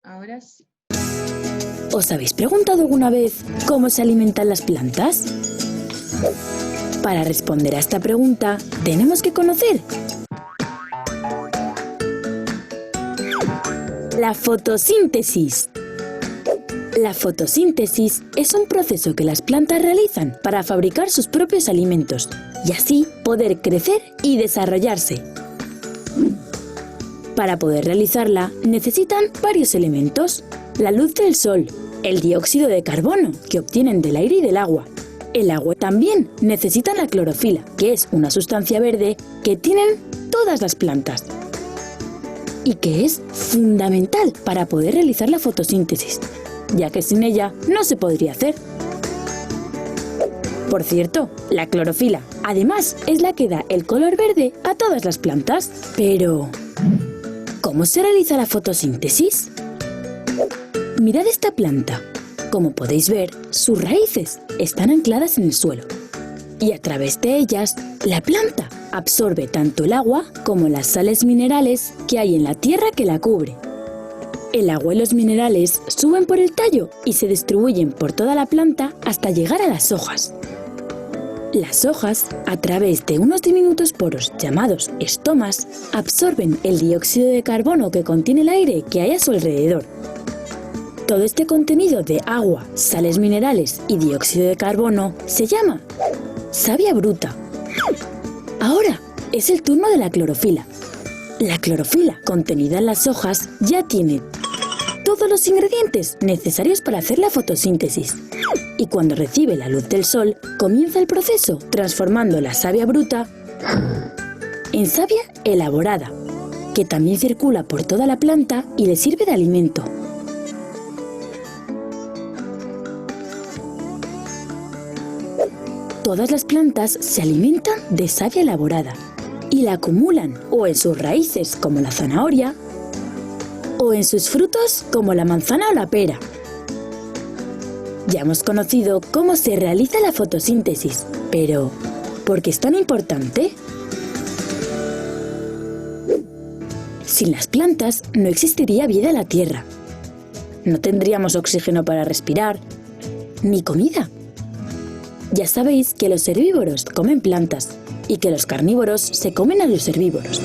Ahora sí. ¿Os habéis preguntado alguna vez cómo se alimentan las plantas? Para responder a esta pregunta, tenemos que conocer la fotosíntesis. La fotosíntesis es un proceso que las plantas realizan para fabricar sus propios alimentos y así poder crecer y desarrollarse. Para poder realizarla necesitan varios elementos: la luz del sol, el dióxido de carbono que obtienen del aire y del agua. El agua también necesita la clorofila, que es una sustancia verde que tienen todas las plantas y que es fundamental para poder realizar la fotosíntesis, ya que sin ella no se podría hacer. Por cierto, la clorofila, además, es la que da el color verde a todas las plantas. Pero, ¿cómo se realiza la fotosíntesis? Mirad esta planta. Como podéis ver, sus raíces están ancladas en el suelo y a través de ellas, la planta absorbe tanto el agua como las sales minerales que hay en la tierra que la cubre. El agua y los minerales suben por el tallo y se distribuyen por toda la planta hasta llegar a las hojas. Las hojas, a través de unos diminutos poros llamados estomas, absorben el dióxido de carbono que contiene el aire que hay a su alrededor. Todo este contenido de agua, sales minerales y dióxido de carbono se llama savia bruta. Ahora es el turno de la clorofila. La clorofila contenida en las hojas ya tiene todos los ingredientes necesarios para hacer la fotosíntesis. Y cuando recibe la luz del sol, comienza el proceso transformando la savia bruta en savia elaborada, que también circula por toda la planta y le sirve de alimento. Todas las plantas se alimentan de savia elaborada y la acumulan o en sus raíces como la zanahoria o en sus frutos como la manzana o la pera. Ya hemos conocido cómo se realiza la fotosíntesis, pero ¿por qué es tan importante? Sin las plantas no existiría vida en la Tierra. No tendríamos oxígeno para respirar, ni comida. Ya sabéis que los herbívoros comen plantas y que los carnívoros se comen a los herbívoros.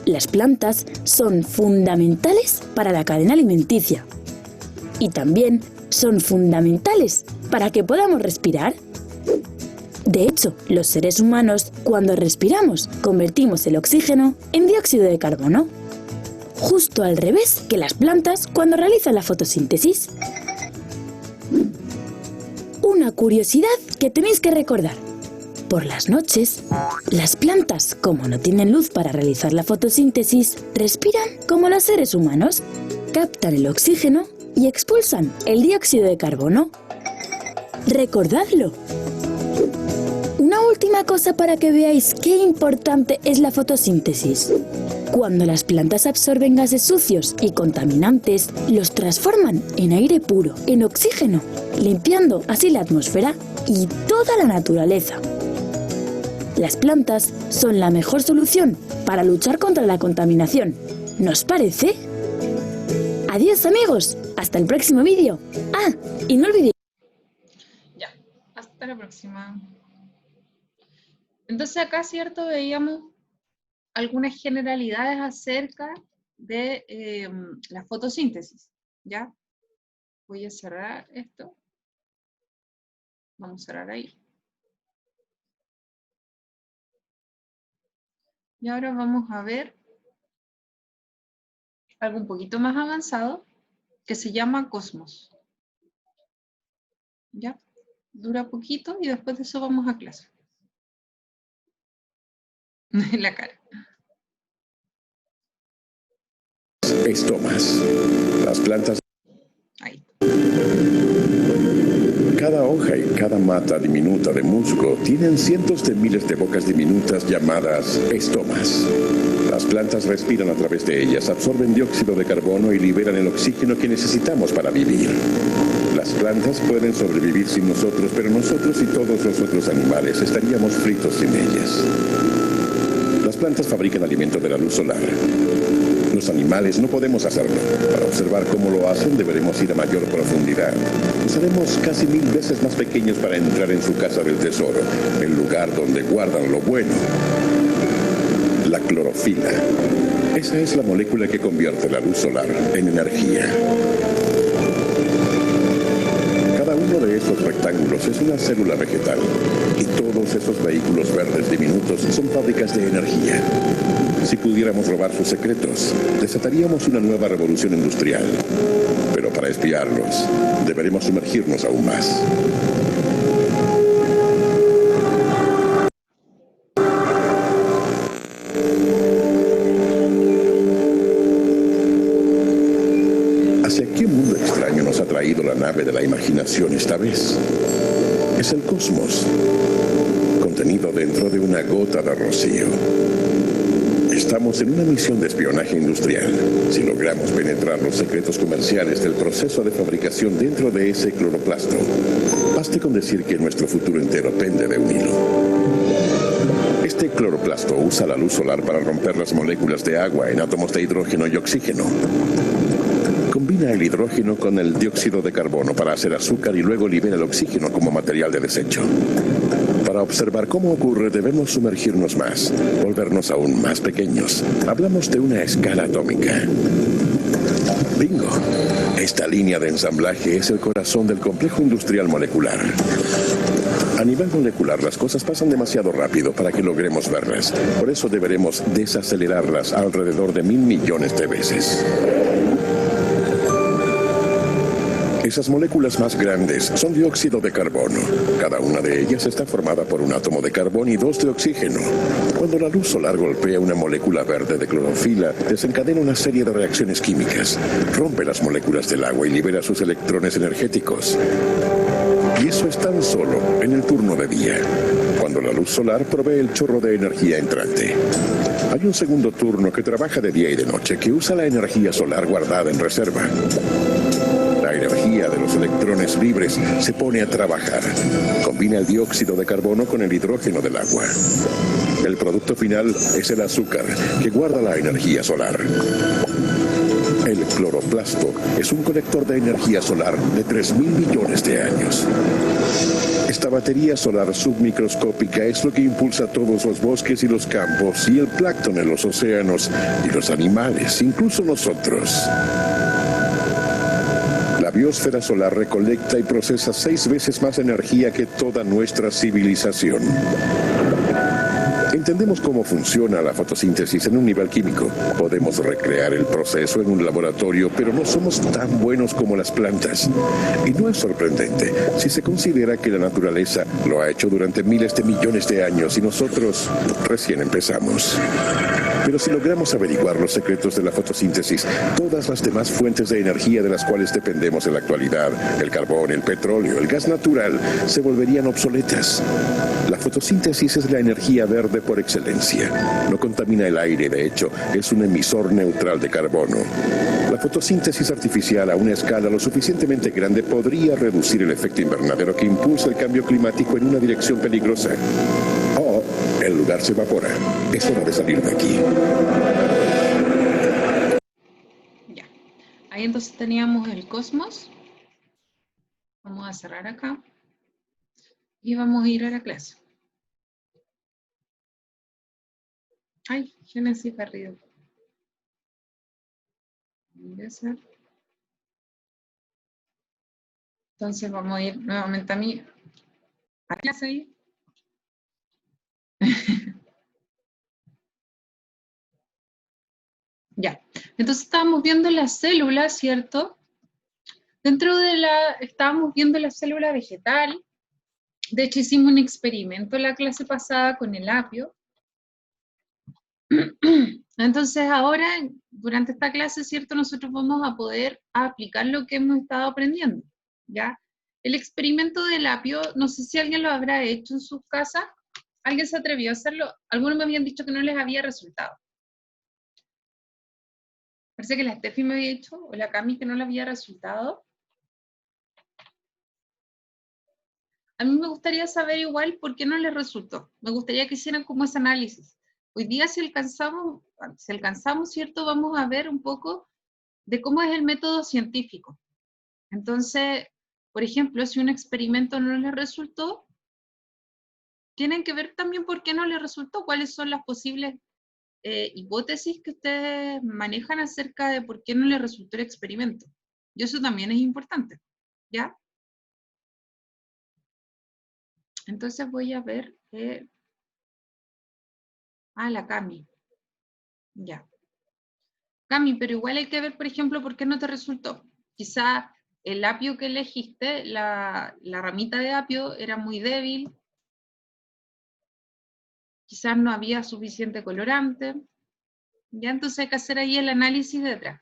Las plantas son fundamentales para la cadena alimenticia y también son fundamentales para que podamos respirar. De hecho, los seres humanos, cuando respiramos, convertimos el oxígeno en dióxido de carbono, justo al revés que las plantas cuando realizan la fotosíntesis. Una curiosidad que tenéis que recordar: por las noches, las plantas, como no tienen luz para realizar la fotosíntesis, respiran como los seres humanos, captan el oxígeno y expulsan el dióxido de carbono. ¡Recordadlo! Una última cosa para que veáis qué importante es la fotosíntesis. Cuando las plantas absorben gases sucios y contaminantes, los transforman en aire puro, en oxígeno, limpiando así la atmósfera y toda la naturaleza. Las plantas son la mejor solución para luchar contra la contaminación. ¿No os parece? Adiós, amigos, hasta el próximo vídeo. Ah, y no olvidéis. Ya, hasta la próxima. Entonces acá, ¿cierto? Veíamos algunas generalidades acerca de la fotosíntesis, ¿ya? Voy a cerrar esto. Vamos a cerrar ahí. Y ahora vamos a ver algo un poquito más avanzado que se llama cosmos. ¿Ya? Dura poquito y después de eso vamos a clase. En la cara. Estomas. Las plantas. Ahí. Cada hoja y cada mata diminuta de musgo tienen cientos de miles de bocas diminutas llamadas estomas. Las plantas respiran a través de ellas, absorben dióxido de carbono y liberan el oxígeno que necesitamos para vivir. Las plantas pueden sobrevivir sin nosotros, pero nosotros y todos los otros animales estaríamos fritos sin ellas. Las plantas fabrican alimento de la luz solar. Los animales no podemos hacerlo. Para observar cómo lo hacen deberemos ir a mayor profundidad. Seremos casi 1000 veces más pequeños para entrar en su casa del tesoro, el lugar donde guardan lo bueno. La clorofila. Esa es la molécula que convierte la luz solar en energía. Cada uno de esos rectángulos es una célula vegetal y todos esos vehículos verdes diminutos son fábricas de energía. Si pudiéramos robar sus secretos, desataríamos una nueva revolución industrial. Pero para espiarlos, deberemos sumergirnos aún más. ¿Hacia qué mundo extraño nos ha traído la nave de la imaginación esta vez? Es el cosmos, contenido dentro de una gota de rocío. Estamos en una misión de espionaje industrial. Si logramos penetrar los secretos comerciales del proceso de fabricación dentro de ese cloroplasto, baste con decir que nuestro futuro entero pende de un hilo. Este cloroplasto usa la luz solar para romper las moléculas de agua en átomos de hidrógeno y oxígeno. Combina el hidrógeno con el dióxido de carbono para hacer azúcar y luego libera el oxígeno como material de desecho. Para observar cómo ocurre debemos sumergirnos más, volvernos aún más pequeños. Hablamos de una escala atómica. ¡Bingo! Esta línea de ensamblaje es el corazón del complejo industrial molecular. A nivel molecular las cosas pasan demasiado rápido para que logremos verlas. Por eso deberemos desacelerarlas alrededor de 1000 millones de veces. Esas moléculas más grandes son dióxido de carbono. Cada una de ellas está formada por un átomo de carbón y 2 de oxígeno. Cuando la luz solar golpea una molécula verde de clorofila, desencadena una serie de reacciones químicas. Rompe las moléculas del agua y libera sus electrones energéticos. Y eso es tan solo en el turno de día, cuando la luz solar provee el chorro de energía entrante. Hay un segundo turno que trabaja de día y de noche, que usa la energía solar guardada en reserva. La energía de los electrones libres se pone a trabajar. Combina el dióxido de carbono con el hidrógeno del agua. El producto final es el azúcar, que guarda la energía solar. El cloroplasto es un colector de energía solar de 3000 millones de años. Esta batería solar submicroscópica es lo que impulsa todos los bosques y los campos, y el plancton en los océanos, y los animales, incluso nosotros. La biosfera solar recolecta y procesa 6 veces más energía que toda nuestra civilización. Entendemos cómo funciona la fotosíntesis en un nivel químico. Podemos recrear el proceso en un laboratorio, pero no somos tan buenos como las plantas. Y no es sorprendente si se considera que la naturaleza lo ha hecho durante miles de millones de años y nosotros recién empezamos. Pero si logramos averiguar los secretos de la fotosíntesis, todas las demás fuentes de energía de las cuales dependemos en la actualidad, el carbón, el petróleo, el gas natural, se volverían obsoletas. La fotosíntesis es la energía verde por excelencia. No contamina el aire, de hecho, es un emisor neutral de carbono. La fotosíntesis artificial a una escala lo suficientemente grande podría reducir el efecto invernadero que impulsa el cambio climático en una dirección peligrosa. Oh, el lugar se evapora. Es hora de salir de aquí. Ya. Ahí entonces teníamos el cosmos. Vamos a cerrar acá. Y vamos a ir a la clase. Ay, Génesis Garrido. Entonces vamos a ir nuevamente a la clase ahí. Ya, entonces estábamos viendo la célula, ¿cierto? Estábamos viendo la célula vegetal. De hecho, hicimos un experimento la clase pasada con el apio. Entonces ahora, durante esta clase, ¿cierto? Nosotros vamos a poder aplicar lo que hemos estado aprendiendo, ¿ya? El experimento del apio, no sé si alguien lo habrá hecho en sus casas. ¿Alguien se atrevió a hacerlo? Algunos me habían dicho que no les había resultado. Parece que la Steffi me había dicho, o la Cami, que no le había resultado. A mí me gustaría saber igual por qué no les resultó. Me gustaría que hicieran como ese análisis. hoy día si alcanzamos, ¿cierto? Vamos a ver un poco de cómo es el método científico. Entonces, por ejemplo, si un experimento no les resultó, tienen que ver también por qué no les resultó, cuáles son las posibles hipótesis que ustedes manejan acerca de por qué no les resultó el experimento. Y eso también es importante, ¿ya? Entonces voy a ver la Cami. Ya. Cami, pero igual hay que ver, por ejemplo, por qué no te resultó. Quizá el apio que elegiste, la ramita de apio era muy débil, quizás no había suficiente colorante, ¿ya? Entonces hay que hacer ahí el análisis detrás.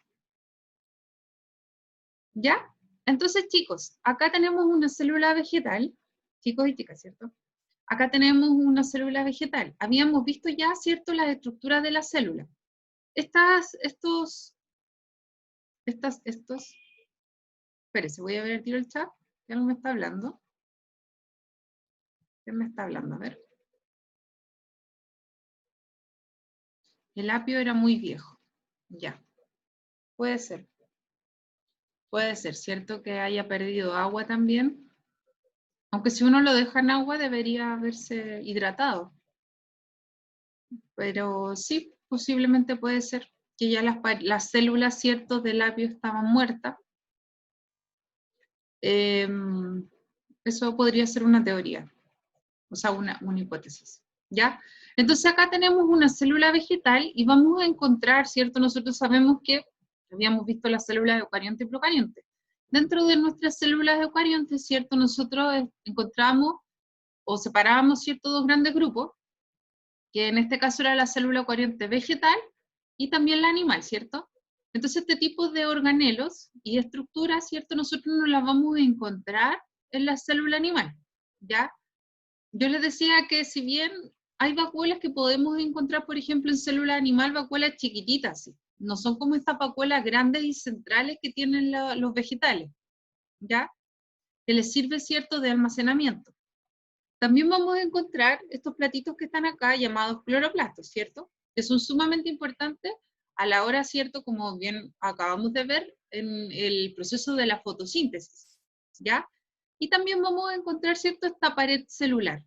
¿Ya? Entonces, chicos, acá tenemos una célula vegetal, chicos y chicas, ¿cierto? Acá tenemos una célula vegetal. Habíamos visto ya, ¿cierto?, las estructuras de la célula. Espérense, voy a ver el tiro del chat. ¿Quién me está hablando? ¿Quién me está hablando? A ver. El apio era muy viejo. Ya. Puede ser. Puede ser, ¿cierto? Que haya perdido agua también. Aunque si uno lo deja en agua debería haberse hidratado. Pero sí, posiblemente puede ser que ya las células, ¿cierto?, del apio estaban muertas. Eso podría ser una teoría, o sea, una hipótesis, ¿ya? Entonces acá tenemos una célula vegetal y vamos a encontrar, ¿cierto? Nosotros sabemos que habíamos visto las células eucarionte y procarionte. Dentro de nuestras células eucariontes, ¿cierto? Nosotros encontramos o separábamos, ¿cierto?, dos grandes grupos, que en este caso era la célula eucarionte vegetal y también la animal, ¿cierto? Entonces este tipo de organelos y estructuras, ¿cierto? Nosotros no las vamos a encontrar en la célula animal, ¿ya? Yo les decía que si bien hay vacuolas que podemos encontrar, por ejemplo, en célula animal, vacuolas chiquititas, ¿sí? No son como estas vacuolas grandes y centrales que tienen los vegetales, ¿ya? Que les sirve, ¿cierto?, de almacenamiento. También vamos a encontrar estos platitos que están acá llamados cloroplastos, ¿cierto? Que son sumamente importantes a la hora, ¿cierto?, como bien acabamos de ver, en el proceso de la fotosíntesis, ¿ya? Y también vamos a encontrar, ¿cierto?, esta pared celular,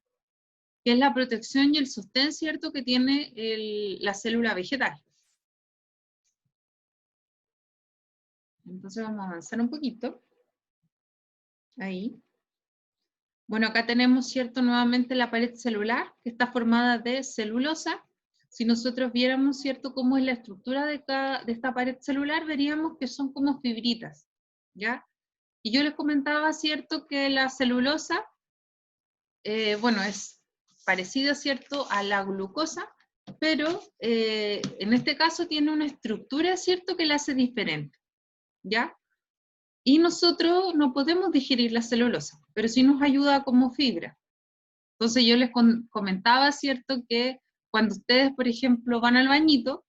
que es la protección y el sostén, ¿cierto?, que tiene la célula vegetal. Entonces vamos a avanzar un poquito. Ahí. Bueno, acá tenemos, ¿cierto?, nuevamente la pared celular, que está formada de celulosa. Si nosotros viéramos, ¿cierto?, cómo es la estructura de esta pared celular, veríamos que son como fibritas, ¿ya? Y yo les comentaba, ¿cierto?, que la celulosa, bueno, es parecida, ¿cierto?, a la glucosa, pero en este caso tiene una estructura, ¿cierto?, que la hace diferente, ¿ya? Y nosotros no podemos digerir la celulosa, pero sí nos ayuda como fibra. Entonces yo les comentaba, ¿cierto?, que cuando ustedes, por ejemplo, van al bañito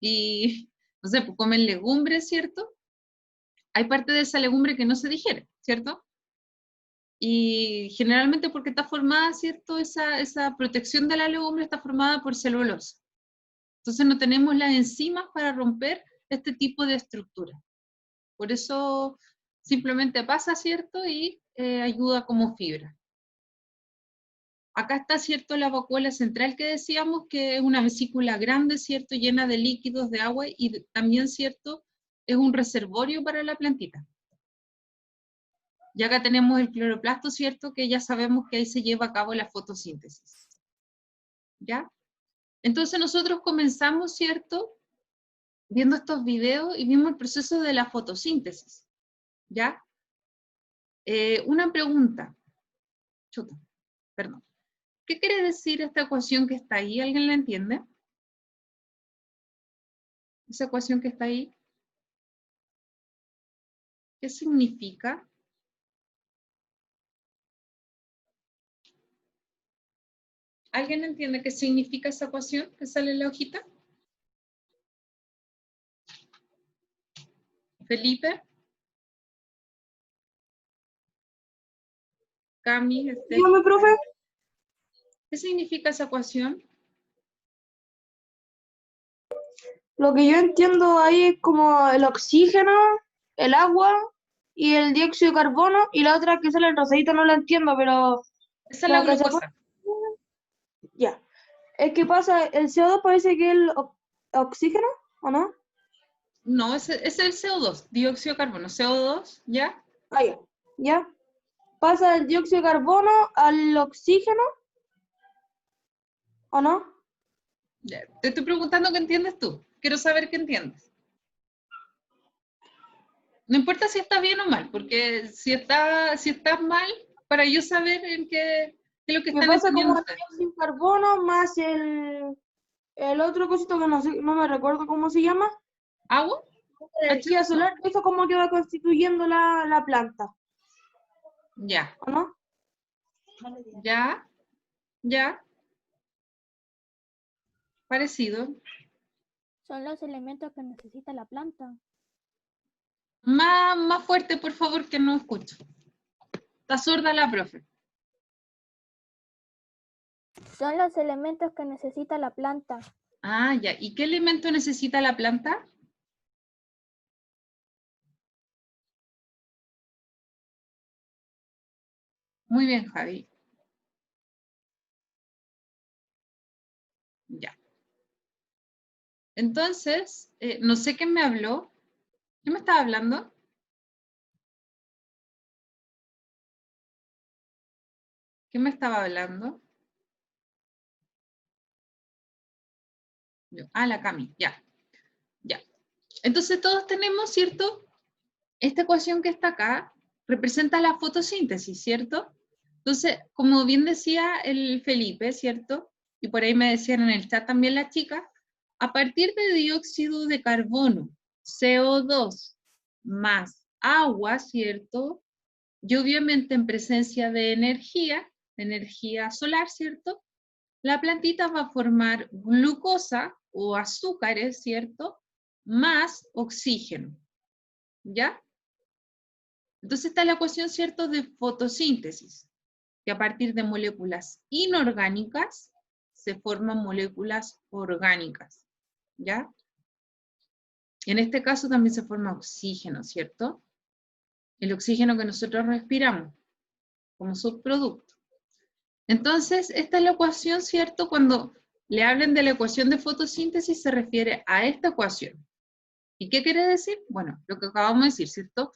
y, no sé, pues comen legumbres, ¿cierto? Hay parte de esa legumbre que no se digiere, ¿cierto? Y generalmente porque está formada, ¿cierto? Esa protección de la legumbre está formada por celulosa. Entonces no tenemos las enzimas para romper este tipo de estructura. Por eso simplemente pasa, ¿cierto? Y ayuda como fibra. Acá está, ¿cierto?, la vacuola central que decíamos, que es una vesícula grande, ¿cierto?, llena de líquidos, de agua, y también, ¿cierto?, es un reservorio para la plantita. Y acá tenemos el cloroplasto, ¿cierto?, que ya sabemos que ahí se lleva a cabo la fotosíntesis. ¿Ya? Entonces nosotros comenzamos, ¿cierto?, viendo estos videos y vimos el proceso de la fotosíntesis. ¿Ya? Una pregunta. Chuta, perdón. ¿Qué quiere decir esta ecuación que está ahí? ¿Alguien la entiende? Esa ecuación que está ahí. ¿Qué significa? ¿Alguien entiende qué significa esa ecuación que sale en la hojita? Felipe. Cami. Dígame, profe. ¿Qué significa esa ecuación? Lo que yo entiendo ahí es como el oxígeno, el agua y el dióxido de carbono, y la otra que sale en rosadito no la entiendo, pero Esa es la como que se pone, glucosa. ya. Es que pasa, el CO2 parece que es el oxígeno, ¿o no? No, ese es el CO2, dióxido de carbono. CO2, ¿ya? Ah, ya. ¿Ya? Pasa el dióxido de carbono al oxígeno, ¿o no? Ya. Te estoy preguntando qué entiendes tú. Quiero saber qué entiendes. No importa si está bien o mal, porque si está mal, para yo saber en qué es lo que Me están pasa como entendiendo el ustedes. dióxido de carbono más el otro cosito que no sé, no me recuerdo cómo se llama. ¿Agua? Energía H2O. solar, eso como que va constituyendo la planta, Ya, ¿o no? ya, ya, parecido. Son los elementos que necesita la planta. Más fuerte, por favor, que no escucho. Está sorda la profe. Son los elementos que necesita la planta. Ah, ya. ¿Y qué elemento necesita la planta? Muy bien, Javi. Ya. Entonces, no sé quién me habló. ¿Quién me estaba hablando? ¿Quién me estaba hablando? Ah, la Cami, ya. Ya. Entonces todos tenemos, ¿cierto? Esta ecuación que está acá representa la fotosíntesis, ¿cierto? Entonces, como bien decía el Felipe, ¿cierto? Y por ahí me decían en el chat también las chicas, a partir de dióxido de carbono, CO2, más agua, ¿cierto? Y obviamente en presencia de energía solar, ¿cierto? La plantita va a formar glucosa o azúcares, ¿cierto? Más oxígeno, ¿ya? Entonces está la ecuación, ¿cierto?, de fotosíntesis, que a partir de moléculas inorgánicas se forman moléculas orgánicas, ¿ya? En este caso también se forma oxígeno, ¿cierto? El oxígeno que nosotros respiramos como subproducto. Entonces, esta es la ecuación, ¿cierto? Cuando le hablen de la ecuación de fotosíntesis se refiere a esta ecuación. ¿Y qué quiere decir? Bueno, lo que acabamos de decir, ¿cierto?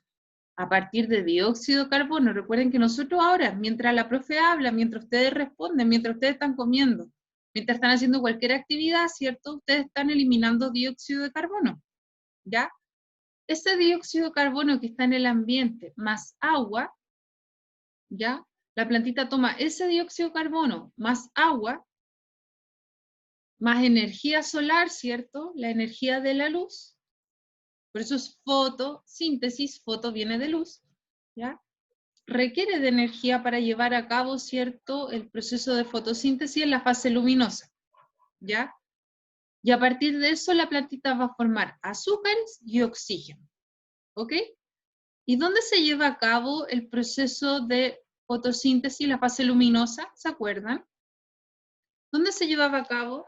A partir de dióxido de carbono. Recuerden que nosotros ahora, mientras la profe habla, mientras ustedes responden, mientras ustedes están comiendo, mientras están haciendo cualquier actividad, ¿cierto? Ustedes están eliminando dióxido de carbono, ¿ya? Ese dióxido de carbono que está en el ambiente más agua, ¿ya? La plantita toma ese dióxido de carbono más agua, más energía solar, ¿cierto? La energía de la luz. Por eso es fotosíntesis, foto viene de luz, ¿ya? Requiere de energía para llevar a cabo, ¿cierto?, el proceso de fotosíntesis en la fase luminosa, ¿ya? Y a partir de eso la plantita va a formar azúcares y oxígeno, ¿ok? ¿Y dónde se lleva a cabo el proceso de fotosíntesis, la fase luminosa? ¿Se acuerdan? ¿Dónde se llevaba a cabo?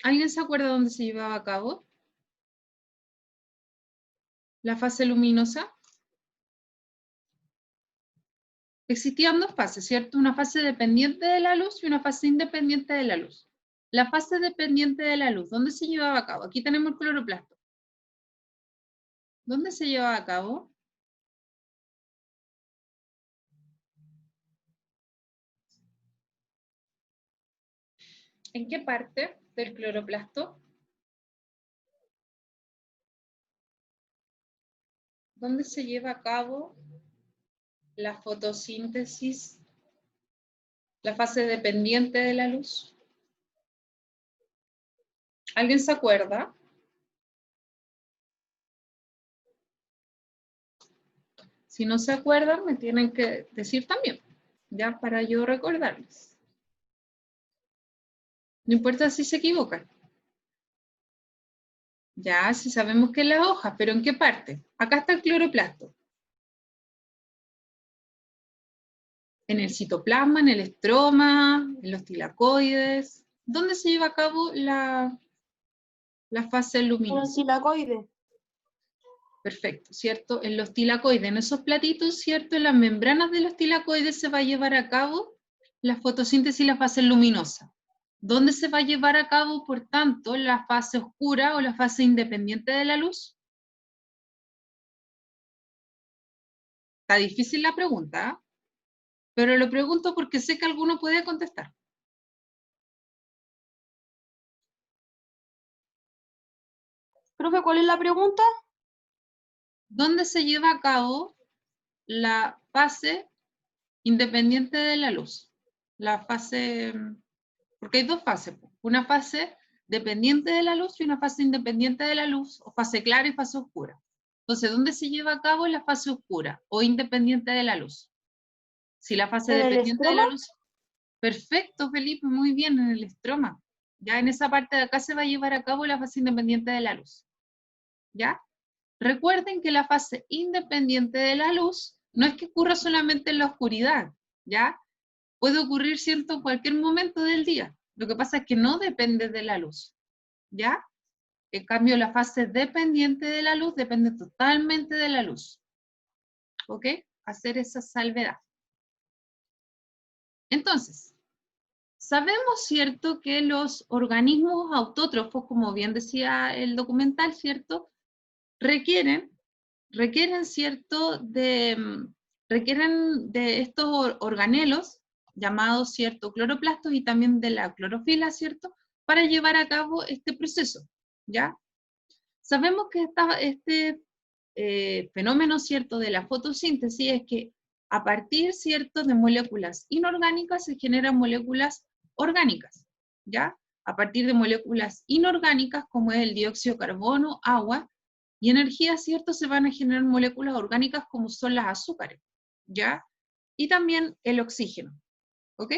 ¿Alguien se acuerda dónde se llevaba a cabo la fase luminosa? Existían dos fases, ¿cierto? Una fase dependiente de la luz y una fase independiente de la luz. La fase dependiente de la luz, ¿dónde se llevaba a cabo? Aquí tenemos el cloroplasto. ¿Dónde se llevaba a cabo? ¿En qué parte del cloroplasto? ¿Dónde se lleva a cabo la fotosíntesis, la fase dependiente de la luz? ¿Alguien se acuerda? Si no se acuerdan, me tienen que decir también, ya para yo recordarles. No importa si se equivocan. Ya, si sabemos que es la hoja, pero ¿en qué parte? Acá está el cloroplasto. En el citoplasma, en el estroma, en los tilacoides. ¿Dónde se lleva a cabo la fase En el luminosa? tilacoide. Perfecto, ¿cierto? En los tilacoides, en esos platitos, ¿cierto? En las membranas de los tilacoides se va a llevar a cabo la fotosíntesis y la fase luminosa. ¿Dónde se va a llevar a cabo, por tanto, la fase oscura o la fase independiente de la luz? Está difícil la pregunta, ¿eh? Pero lo pregunto porque sé que alguno puede contestar. Profe, ¿cuál es la pregunta? ¿Dónde se lleva a cabo la fase independiente de la luz? La fase, porque hay dos fases, una fase dependiente de la luz y una fase independiente de la luz, o fase clara y fase oscura. Entonces, ¿dónde se lleva a cabo la fase oscura o independiente de la luz? Si la fase ¿En el dependiente de estroma? la luz... Perfecto, Felipe, muy bien, en el estroma. Ya en esa parte de acá se va a llevar a cabo la fase independiente de la luz. ¿Ya? Recuerden que la fase independiente de la luz no es que ocurra solamente en la oscuridad, ¿ya? Puede ocurrir, ¿cierto?, en cualquier momento del día. Lo que pasa es que no depende de la luz, ¿ya? En cambio, la fase dependiente de la luz depende totalmente de la luz. ¿Ok? Hacer esa salvedad. Entonces, sabemos, ¿cierto?, que los organismos autótrofos, como bien decía el documental, ¿cierto?, requieren, ¿cierto?, requieren de estos organelos, llamados, ¿cierto?, cloroplastos, y también de la clorofila, ¿cierto?, para llevar a cabo este proceso, ¿ya? Sabemos que este fenómeno, ¿cierto?, de la fotosíntesis es que a partir, ¿cierto?, de moléculas inorgánicas se generan moléculas orgánicas, ¿ya? A partir de moléculas inorgánicas, como es el dióxido de carbono, agua, y energía, ¿cierto?, se van a generar moléculas orgánicas como son las azúcares, ¿ya? Y también el oxígeno, ¿ok?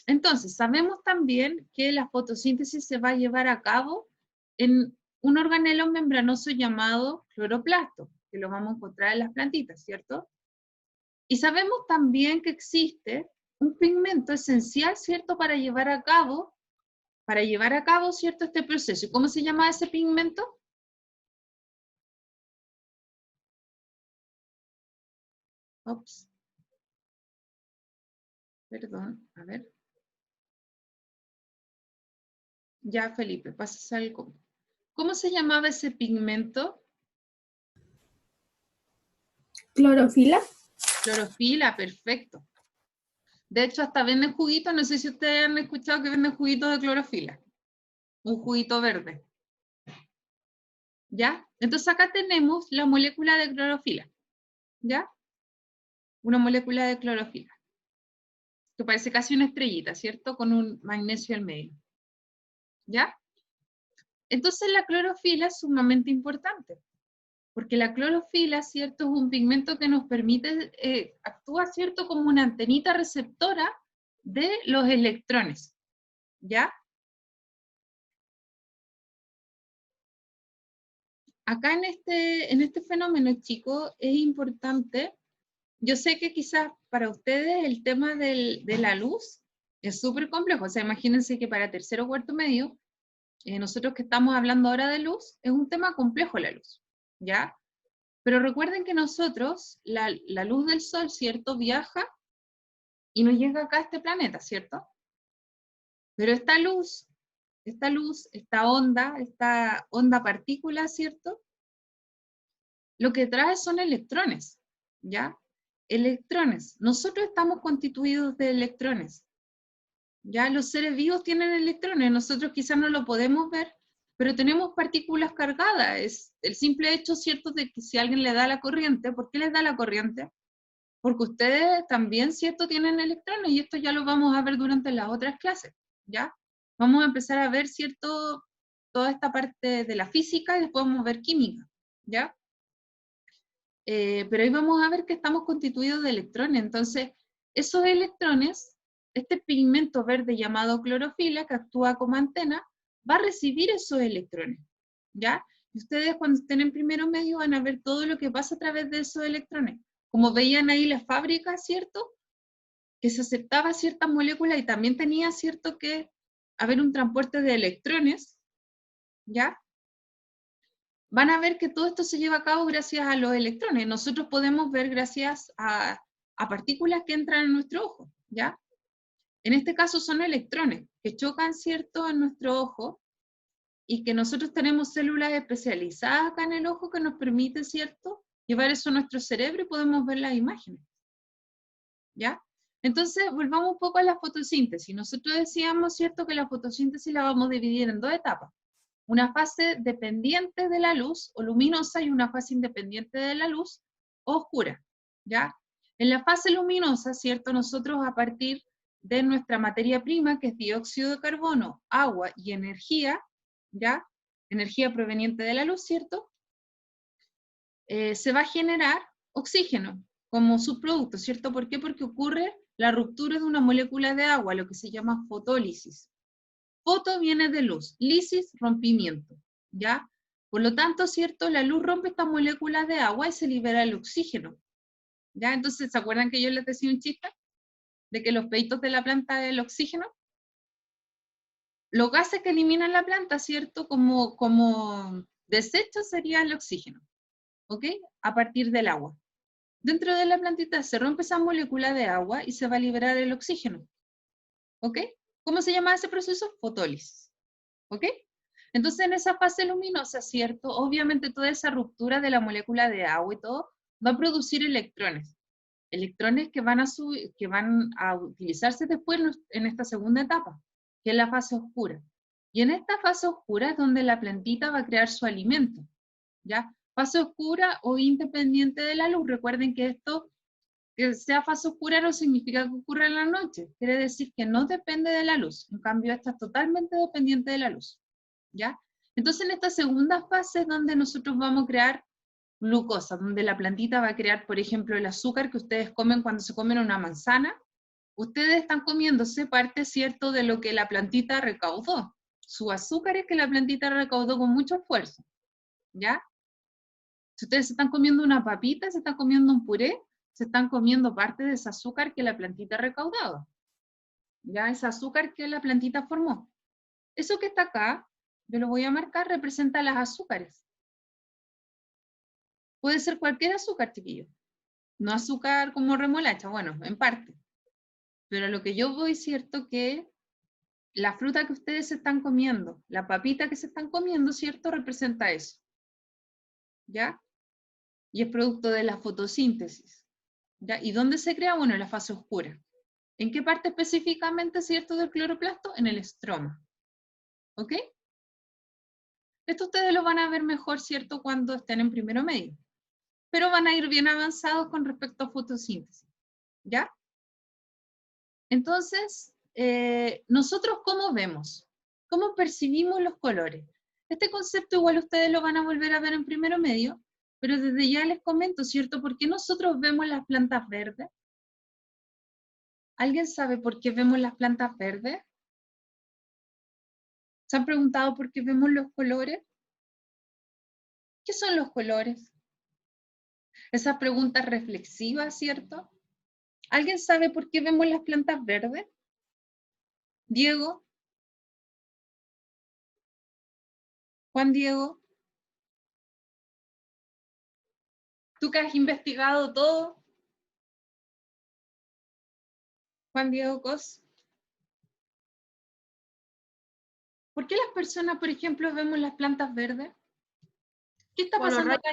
Entonces, sabemos también que la fotosíntesis se va a llevar a cabo en un organelo membranoso llamado cloroplasto, que lo vamos a encontrar en las plantitas, ¿cierto? Y sabemos también que existe un pigmento esencial, ¿cierto?, para llevar a cabo, ¿cierto?, este proceso. ¿Y cómo se llama ese pigmento? Ops. Perdón, a ver. Ya, Felipe, pasas algo. ¿Cómo se llamaba ese pigmento? ¿Clorofila? Clorofila, perfecto. De hecho, hasta venden juguitos, no sé si ustedes han escuchado que venden juguitos de clorofila. Un juguito verde. ¿Ya? Entonces acá tenemos la molécula de clorofila. ¿Ya? Una molécula de clorofila. Que parece casi una estrellita, ¿cierto? Con un magnesio al medio. ¿Ya? Entonces la clorofila es sumamente importante. Porque la clorofila, ¿cierto?, es un pigmento que nos permite, actúa, ¿cierto?, como una antenita receptora de los electrones, ¿ya? Acá en este fenómeno, chicos, es importante, yo sé que quizás para ustedes el tema de la luz es súper complejo, o sea, imagínense que para tercero o cuarto medio, nosotros que estamos hablando ahora de luz, es un tema complejo la luz, ¿ya? Pero recuerden que nosotros, la luz del sol, ¿cierto?, viaja y nos llega acá a este planeta, ¿cierto? Pero esta onda partícula, ¿cierto?, lo que trae son electrones, ¿ya? Electrones. Nosotros estamos constituidos de electrones, ¿ya? Los seres vivos tienen electrones, nosotros quizás no lo podemos ver, pero tenemos partículas cargadas. Es el simple hecho, ¿cierto?, de que si alguien le da la corriente, ¿por qué les da la corriente? Porque ustedes también, ¿cierto?, tienen electrones, y esto ya lo vamos a ver durante las otras clases, ¿ya? Vamos a empezar a ver, ¿cierto?, toda esta parte de la física, y después vamos a ver química, ¿ya? Pero ahí vamos a ver que estamos constituidos de electrones. Entonces, esos electrones, este pigmento verde llamado clorofila, que actúa como antena, va a recibir esos electrones, ¿ya? Y ustedes cuando estén en primero medio van a ver todo lo que pasa a través de esos electrones. Como veían ahí la fábrica, ¿cierto? que se aceptaba ciertas moléculas y también tenía cierto que haber un transporte de electrones, ¿ya? Van a ver que todo esto se lleva a cabo gracias a los electrones. Nosotros podemos ver gracias a partículas que entran en nuestro ojo, ¿ya? En este caso son electrones que chocan, ¿cierto?, en nuestro ojo y que nosotros tenemos células especializadas acá en el ojo que nos permite, ¿cierto?, llevar eso a nuestro cerebro y podemos ver las imágenes, ¿ya? Entonces, volvamos un poco a la fotosíntesis. Nosotros decíamos, ¿cierto?, que la fotosíntesis la vamos a dividir en dos etapas. Una fase dependiente de la luz, o luminosa, y una fase independiente de la luz, o oscura, ¿ya? En la fase luminosa, ¿cierto?, nosotros a partir de nuestra materia prima, que es dióxido de carbono, agua y energía, ¿ya? Energía proveniente de la luz, ¿cierto? Se va a generar oxígeno como subproducto, ¿cierto? ¿Por qué? Porque ocurre la ruptura de una molécula de agua, lo que se llama fotólisis. Foto viene de luz, lisis, rompimiento, ¿ya? Por lo tanto, ¿cierto? La luz rompe estas moléculas de agua y se libera el oxígeno, ¿ya? Entonces, ¿se acuerdan que yo les decía un chiste? De que los peitos de la planta es el oxígeno. Los gases que eliminan la planta, ¿cierto? Como desecho sería el oxígeno, ¿ok? A partir del agua. Dentro de la plantita se rompe esa molécula de agua y se va a liberar el oxígeno, ¿ok? ¿Cómo se llama ese proceso? Fotólisis, ¿ok? Entonces en esa fase luminosa, ¿cierto? Obviamente toda esa ruptura de la molécula de agua y todo va a producir electrones. Electrones que van a utilizarse después en esta segunda etapa, que es la fase oscura. Y en esta fase oscura es donde la plantita va a crear su alimento, ¿ya? Fase oscura o independiente de la luz. Recuerden que esto, que sea fase oscura no significa que ocurra en la noche. Quiere decir que no depende de la luz. En cambio, esta es totalmente dependiente de la luz, ¿ya? Entonces, en esta segunda fase es donde nosotros vamos a crear glucosa, donde la plantita va a crear, por ejemplo, el azúcar que ustedes comen cuando se comen una manzana. Ustedes están comiéndose parte, ¿cierto?, de lo que la plantita recaudó. Su azúcar es que la plantita recaudó con mucho esfuerzo, ¿ya? Si ustedes se están comiendo una papita, se están comiendo un puré, se están comiendo parte de ese azúcar que la plantita ha recaudado, ¿ya? Ese azúcar que la plantita formó. Eso que está acá, yo lo voy a marcar, representa las azúcares. Puede ser cualquier azúcar, chiquillos. No azúcar como remolacha, bueno, en parte. Pero lo que yo voy, ¿cierto? Que la fruta que ustedes se están comiendo, la papita que se están comiendo, ¿cierto? Representa eso, ¿ya? Y es producto de la fotosíntesis, ¿ya? ¿Y dónde se crea? Bueno, en la fase oscura. ¿En qué parte específicamente, ¿cierto? Del cloroplasto? En el estroma, ¿ok? Esto ustedes lo van a ver mejor, ¿cierto? Cuando estén en primero medio. Pero van a ir bien avanzados con respecto a fotosíntesis, ¿ya? Entonces, nosotros ¿cómo vemos? ¿Cómo percibimos los colores? Este concepto igual ustedes lo van a volver a ver en primero medio, pero desde ya les comento, ¿cierto? ¿Por qué nosotros vemos las plantas verdes? ¿Alguien sabe por qué vemos las plantas verdes? ¿Se han preguntado por qué vemos los colores? ¿Qué son los colores? Esas preguntas reflexivas, ¿cierto? ¿Alguien sabe por qué vemos las plantas verdes? Diego. Juan Diego. ¿Tú que has investigado todo? Juan Diego Cos. ¿Por qué las personas, por ejemplo, vemos las plantas verdes? ¿Qué está pasando acá?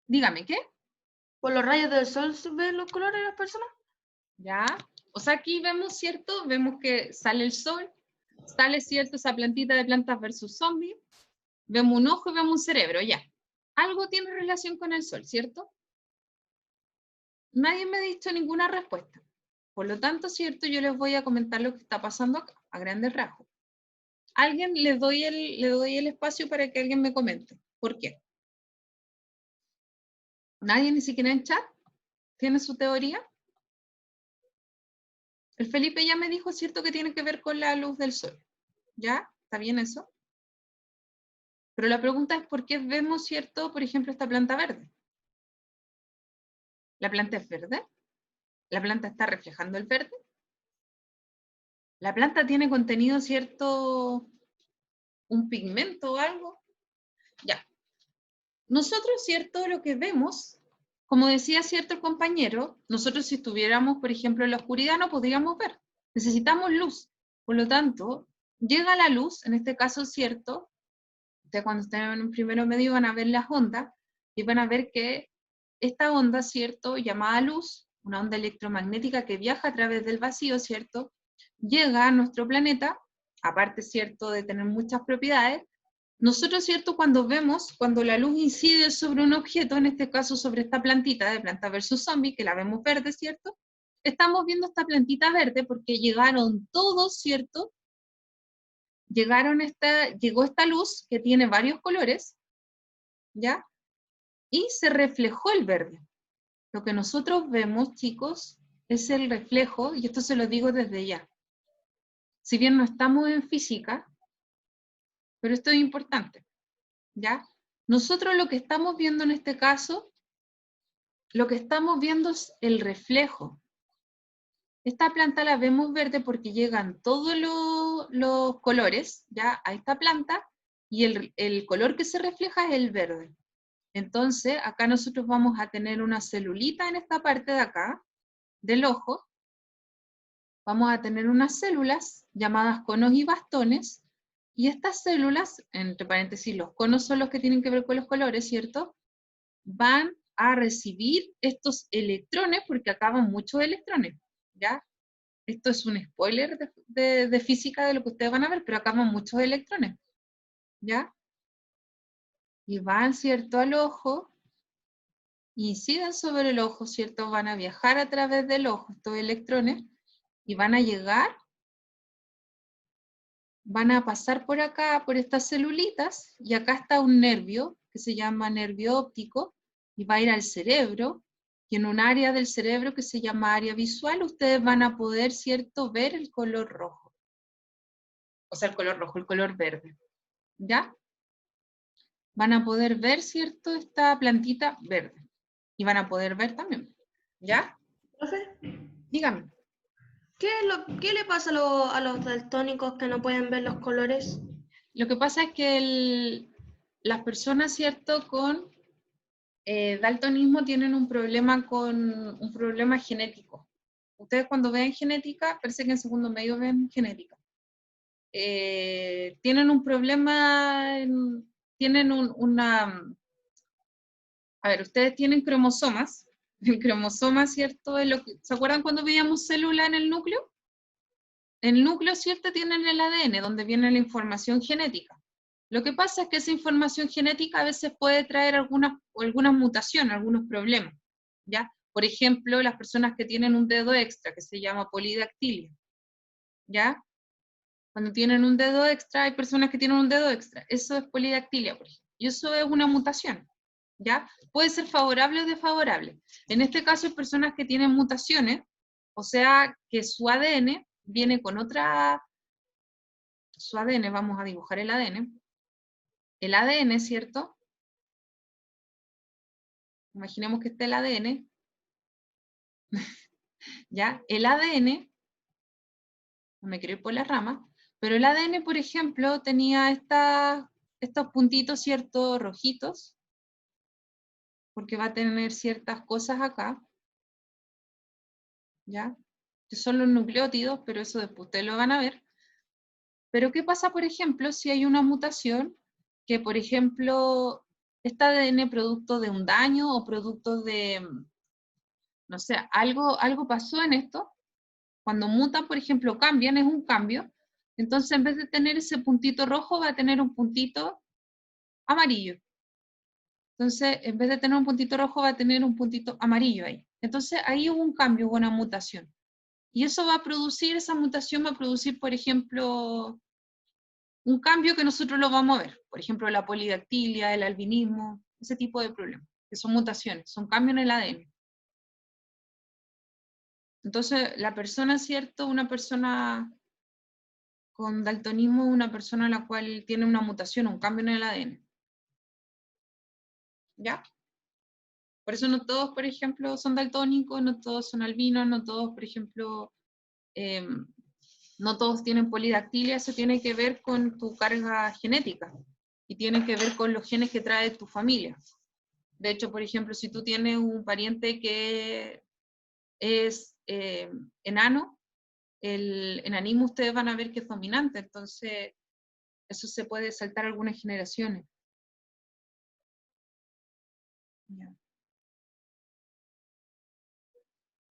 Dígame, ¿qué? ¿Por los rayos del sol se ven los colores de las personas? Ya. O sea, aquí vemos, ¿cierto? Vemos que sale el sol, sale, ¿cierto? Esa plantita de Plantas versus Zombies. Vemos un ojo y vemos un cerebro, ya. Algo tiene relación con el sol, ¿cierto? Nadie me ha dicho ninguna respuesta. Por lo tanto, ¿cierto? Yo les voy a comentar lo que está pasando acá, a grandes rasgos. Alguien le doy el espacio para que alguien me comente. ¿Por qué? ¿Nadie ni siquiera en chat tiene su teoría? El Felipe ya me dijo, ¿cierto? Que tiene que ver con la luz del sol. ¿Ya? ¿Está bien eso? Pero la pregunta es, ¿por qué vemos, ¿cierto? Por ejemplo, esta planta verde. ¿La planta es verde? ¿La planta está reflejando el verde? La planta tiene contenido, ¿cierto? Un pigmento o algo. Ya. Nosotros, ¿cierto? Lo que vemos, como decía cierto compañero, nosotros si estuviéramos, por ejemplo, en la oscuridad no podríamos ver. Necesitamos luz. Por lo tanto, llega la luz, en este caso, ¿cierto? Ustedes cuando estén en un primero medio van a ver las ondas y van a ver que esta onda, ¿cierto? Llamada luz, una onda electromagnética que viaja a través del vacío, ¿cierto? Llega a nuestro planeta, aparte, ¿cierto? De tener muchas propiedades. Nosotros, ¿cierto? Cuando la luz incide sobre un objeto, en este caso sobre esta plantita de Planta versus Zombie, que la vemos verde, ¿cierto? Estamos viendo esta plantita verde porque llegaron todos, ¿cierto? Llegó esta luz que tiene varios colores, ¿ya? Y se reflejó el verde. Lo que nosotros vemos, chicos, es el reflejo, y esto se lo digo desde ya. Si bien no estamos en física, pero esto es importante, ¿ya? Nosotros lo que estamos viendo en este caso, lo que estamos viendo es el reflejo. Esta planta la vemos verde porque llegan todos los colores, ¿ya? A esta planta, y el color que se refleja es el verde. Entonces, acá nosotros vamos a tener una celulita en esta parte de acá, del ojo. Vamos a tener unas células llamadas conos y bastones, y estas células, entre paréntesis, los conos son los que tienen que ver con los colores, ¿cierto? Van a recibir estos electrones, porque acaban muchos electrones, ¿ya? Esto es un spoiler de física de lo que ustedes van a ver, pero acaban muchos electrones, ¿ya? Y van, ¿cierto?, al ojo, inciden sobre el ojo, ¿cierto? Van a viajar a través del ojo estos electrones, y van a llegar, van a pasar por acá, por estas celulitas, y acá está un nervio, que se llama nervio óptico, y va a ir al cerebro, y en un área del cerebro que se llama área visual, ustedes van a poder, ¿cierto?, ver el color rojo. O sea, el color rojo, el color verde. ¿Ya? Van a poder ver, ¿cierto?, esta plantita verde. Y van a poder ver también. ¿Ya? Profe, Dígame. ¿qué le pasa a los daltónicos que no pueden ver los colores? Lo que pasa es que las personas, ¿cierto?, con daltonismo tienen un problema genético. Ustedes cuando ven genética, parece que en segundo medio ven genética. Tienen un problema, a ver, ustedes tienen cromosomas. El cromosoma, ¿cierto? Es ¿se acuerdan cuando veíamos célula en el núcleo? El núcleo, ¿cierto? Tienen el ADN, donde viene la información genética. Lo que pasa es que esa información genética a veces puede traer algunas mutaciones, algunos problemas, ¿ya? Por ejemplo, las personas que tienen un dedo extra, que se llama polidactilia, ¿ya? Cuando tienen un dedo extra, hay personas que tienen un dedo extra. Eso es polidactilia, por ejemplo. Y eso es una mutación, ¿ya? Puede ser favorable o desfavorable. En este caso, hay personas que tienen mutaciones, o sea, que su ADN viene con su ADN, vamos a dibujar el ADN. El ADN, ¿cierto? Imaginemos que este es el ADN. ¿Ya? El ADN, no me quiero ir por la rama, pero el ADN, por ejemplo, tenía estos puntitos, ¿cierto?, rojitos, porque va a tener ciertas cosas acá, ¿ya? Que son los nucleótidos, pero eso después ustedes lo van a ver. Pero ¿qué pasa, por ejemplo, si hay una mutación que, por ejemplo, este ADN producto de un daño o producto de, no sé, algo pasó en esto? Cuando mutan, por ejemplo, cambian, es un cambio, entonces en vez de tener ese puntito rojo, va a tener un puntito amarillo. Entonces, en vez de tener un puntito rojo, va a tener un puntito amarillo ahí. Entonces, ahí hubo un cambio, hubo una mutación. Y eso va a producir, esa mutación va a producir, por ejemplo, un cambio que nosotros lo vamos a ver. Por ejemplo, la polidactilia, el albinismo, ese tipo de problemas, que son mutaciones, son cambios en el ADN. Entonces, la persona, ¿cierto? Una persona con daltonismo es una persona a la cual tiene una mutación, un cambio en el ADN. ¿Ya? Por eso no todos, por ejemplo, son daltónicos, no todos son albinos, no todos, por ejemplo, No todos tienen polidactilia, eso tiene que ver con tu carga genética y tiene que ver con los genes que trae tu familia. De hecho, por ejemplo, si tú tienes un pariente que es enano, el enanismo ustedes van a ver que es dominante, entonces eso se puede saltar algunas generaciones. Ya.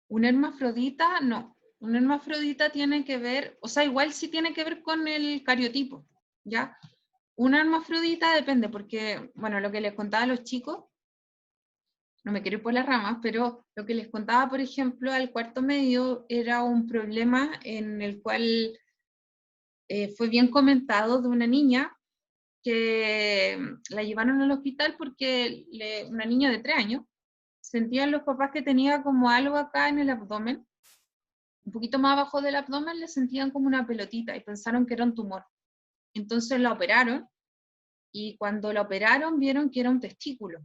¿Un hermafrodita? No. Un hermafrodita tiene que ver, o sea, igual sí tiene que ver con el cariotipo, ¿ya? Un hermafrodita depende, porque, bueno, lo que les contaba a los chicos, no me quiero ir por las ramas, pero lo que les contaba, por ejemplo, al cuarto medio era un problema en el cual fue bien comentado de una niña que la llevaron al hospital porque una niña de 3 años sentían los papás que tenía como algo acá en el abdomen, un poquito más abajo del abdomen le sentían como una pelotita y pensaron que era un tumor. Entonces la operaron y cuando la operaron vieron que era un testículo.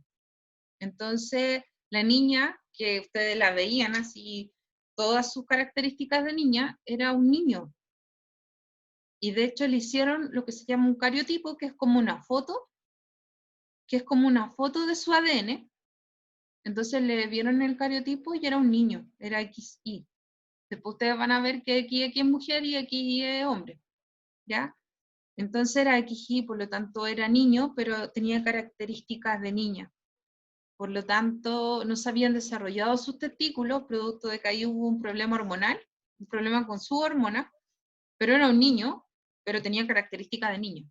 Entonces la niña, que ustedes la veían así, todas sus características de niña, era un niño. Y de hecho le hicieron lo que se llama un cariotipo, que es como una foto, de su ADN. Entonces le vieron el cariotipo y era un niño, era XY. Después ustedes van a ver que XX es mujer y XY es hombre, ¿ya? Entonces era XY, por lo tanto era niño, pero tenía características de niña. Por lo tanto, no se habían desarrollado sus testículos, producto de que ahí hubo un problema hormonal, un problema con su hormona, pero era un niño, pero tenía características de niño.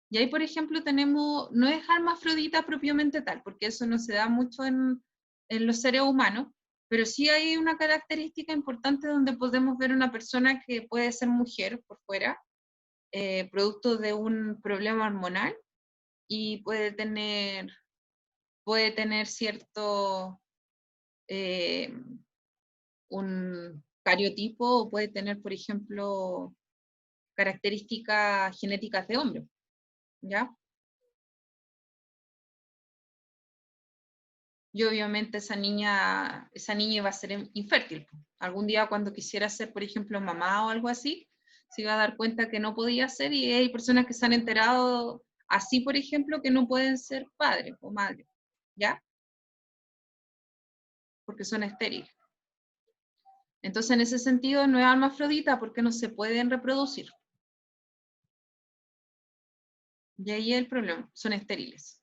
Y ahí, por ejemplo, tenemos, no es hermafrodita propiamente tal, porque eso no se da mucho en los seres humanos, pero sí hay una característica importante donde podemos ver una persona que puede ser mujer por fuera, producto de un problema hormonal, y puede tener cierto, un cariotipo, o puede tener, por ejemplo, características genéticas de hombre, ¿ya? Y obviamente esa niña iba a ser infértil. Algún día cuando quisiera ser, por ejemplo, mamá o algo así, se iba a dar cuenta que no podía ser, y hay personas que se han enterado así, por ejemplo, que no pueden ser padres o madres, ¿ya? Porque son estériles. Entonces, en ese sentido, no es hermafrodita porque no se pueden reproducir. Y ahí es el problema, son estériles.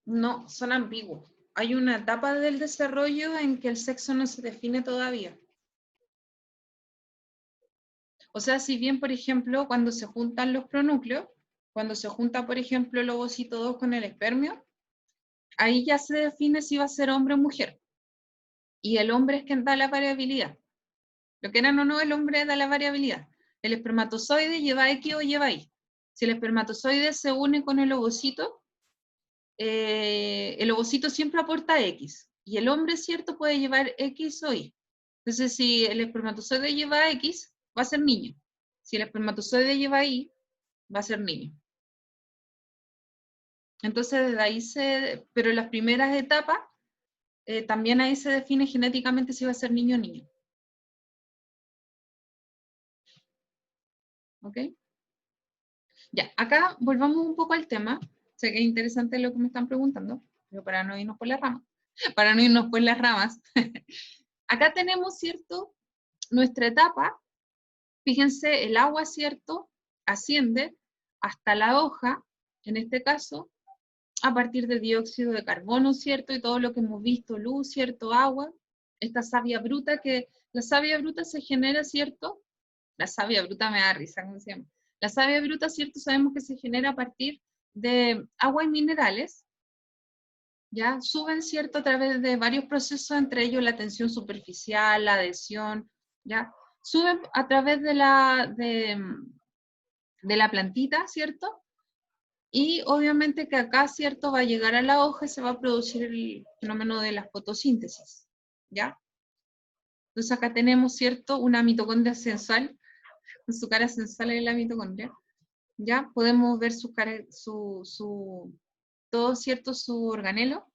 No, son ambiguos. Hay una etapa del desarrollo en que el sexo no se define todavía. O sea, si bien, por ejemplo, cuando se juntan los pronúcleos, cuando se junta, por ejemplo, el ovocito 2 con el espermio, ahí ya se define si va a ser hombre o mujer. Y el hombre es quien da la variabilidad. Lo que eran o no, el hombre da la variabilidad. El espermatozoide lleva X o lleva Y. Si el espermatozoide se une con el ovocito siempre aporta X. Y el hombre, cierto, puede llevar X o Y. Entonces, si el espermatozoide lleva X, va a ser niño. Si el espermatozoide lleva Y, va a ser niño. Entonces, desde ahí pero en las primeras etapas, también ahí se define genéticamente si va a ser niño o niña. ¿Ok? Ya, acá volvamos un poco al tema. Sé que es interesante lo que me están preguntando, pero para no irnos por las ramas. Para no irnos por las ramas. Acá tenemos, ¿cierto? Nuestra etapa. Fíjense, el agua, ¿cierto? Asciende hasta la hoja, en este caso, a partir de dióxido de carbono, ¿cierto? Y todo lo que hemos visto, luz, ¿cierto? Agua. Esta savia bruta, que la savia bruta se genera, ¿cierto? La savia bruta me da risa, ¿cómo se llama? La savia bruta, ¿cierto? Sabemos que se genera a partir de agua y minerales, ¿ya? Suben, ¿cierto? A través de varios procesos, entre ellos la tensión superficial, la adhesión, ¿ya? Suben a través de la plantita, ¿cierto? Y obviamente que acá, ¿cierto? Va a llegar a la hoja y se va a producir el fenómeno de la fotosíntesis, ¿ya? Entonces acá tenemos, ¿cierto? Una mitocondria sensal, con su cara sensal en la mitocondria, ¿ya? Podemos ver su todo, ¿cierto?, su organelo.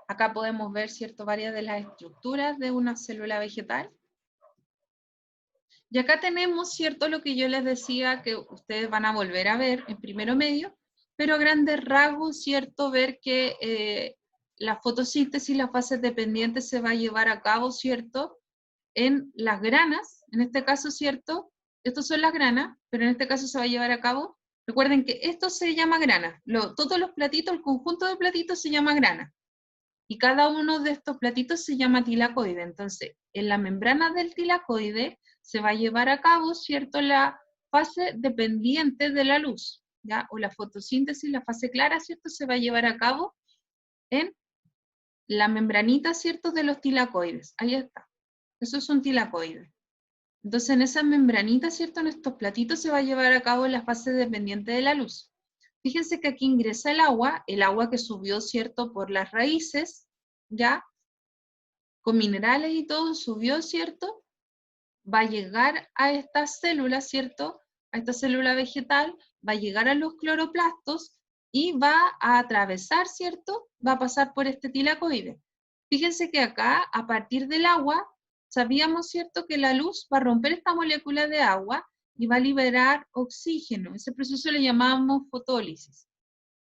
Acá podemos ver, ¿cierto?, varias de las estructuras de una célula vegetal. Y acá tenemos, ¿cierto?, lo que yo les decía que ustedes van a volver a ver en primero medio, pero a grandes rasgos, ¿cierto?, ver que la fotosíntesis, la fase dependiente se va a llevar a cabo, ¿cierto?, en las granas, en este caso, ¿cierto?, estos son las granas, pero en este caso se va a llevar a cabo, recuerden que esto se llama grana, todos los platitos, el conjunto de platitos se llama grana, y cada uno de estos platitos se llama tilacoide. Entonces, en la membrana del tilacoide se va a llevar a cabo, ¿cierto?, la fase dependiente de la luz, ¿ya? O la fotosíntesis, la fase clara, ¿cierto?, se va a llevar a cabo en la membranita, ¿cierto?, de los tilacoides. Ahí está. Eso es un tilacoide. Entonces, en esa membranita, ¿cierto?, en estos platitos se va a llevar a cabo la fase dependiente de la luz. Fíjense que aquí ingresa el agua que subió, ¿cierto?, por las raíces, ¿ya? Con minerales y todo, subió, ¿cierto? Va a llegar a esta célula, ¿cierto? A esta célula vegetal, va a llegar a los cloroplastos y va a atravesar, ¿cierto? Va a pasar por este tilacoide. Fíjense que acá, a partir del agua, sabíamos, ¿cierto?, que la luz va a romper esta molécula de agua y va a liberar oxígeno. Ese proceso le llamamos fotólisis.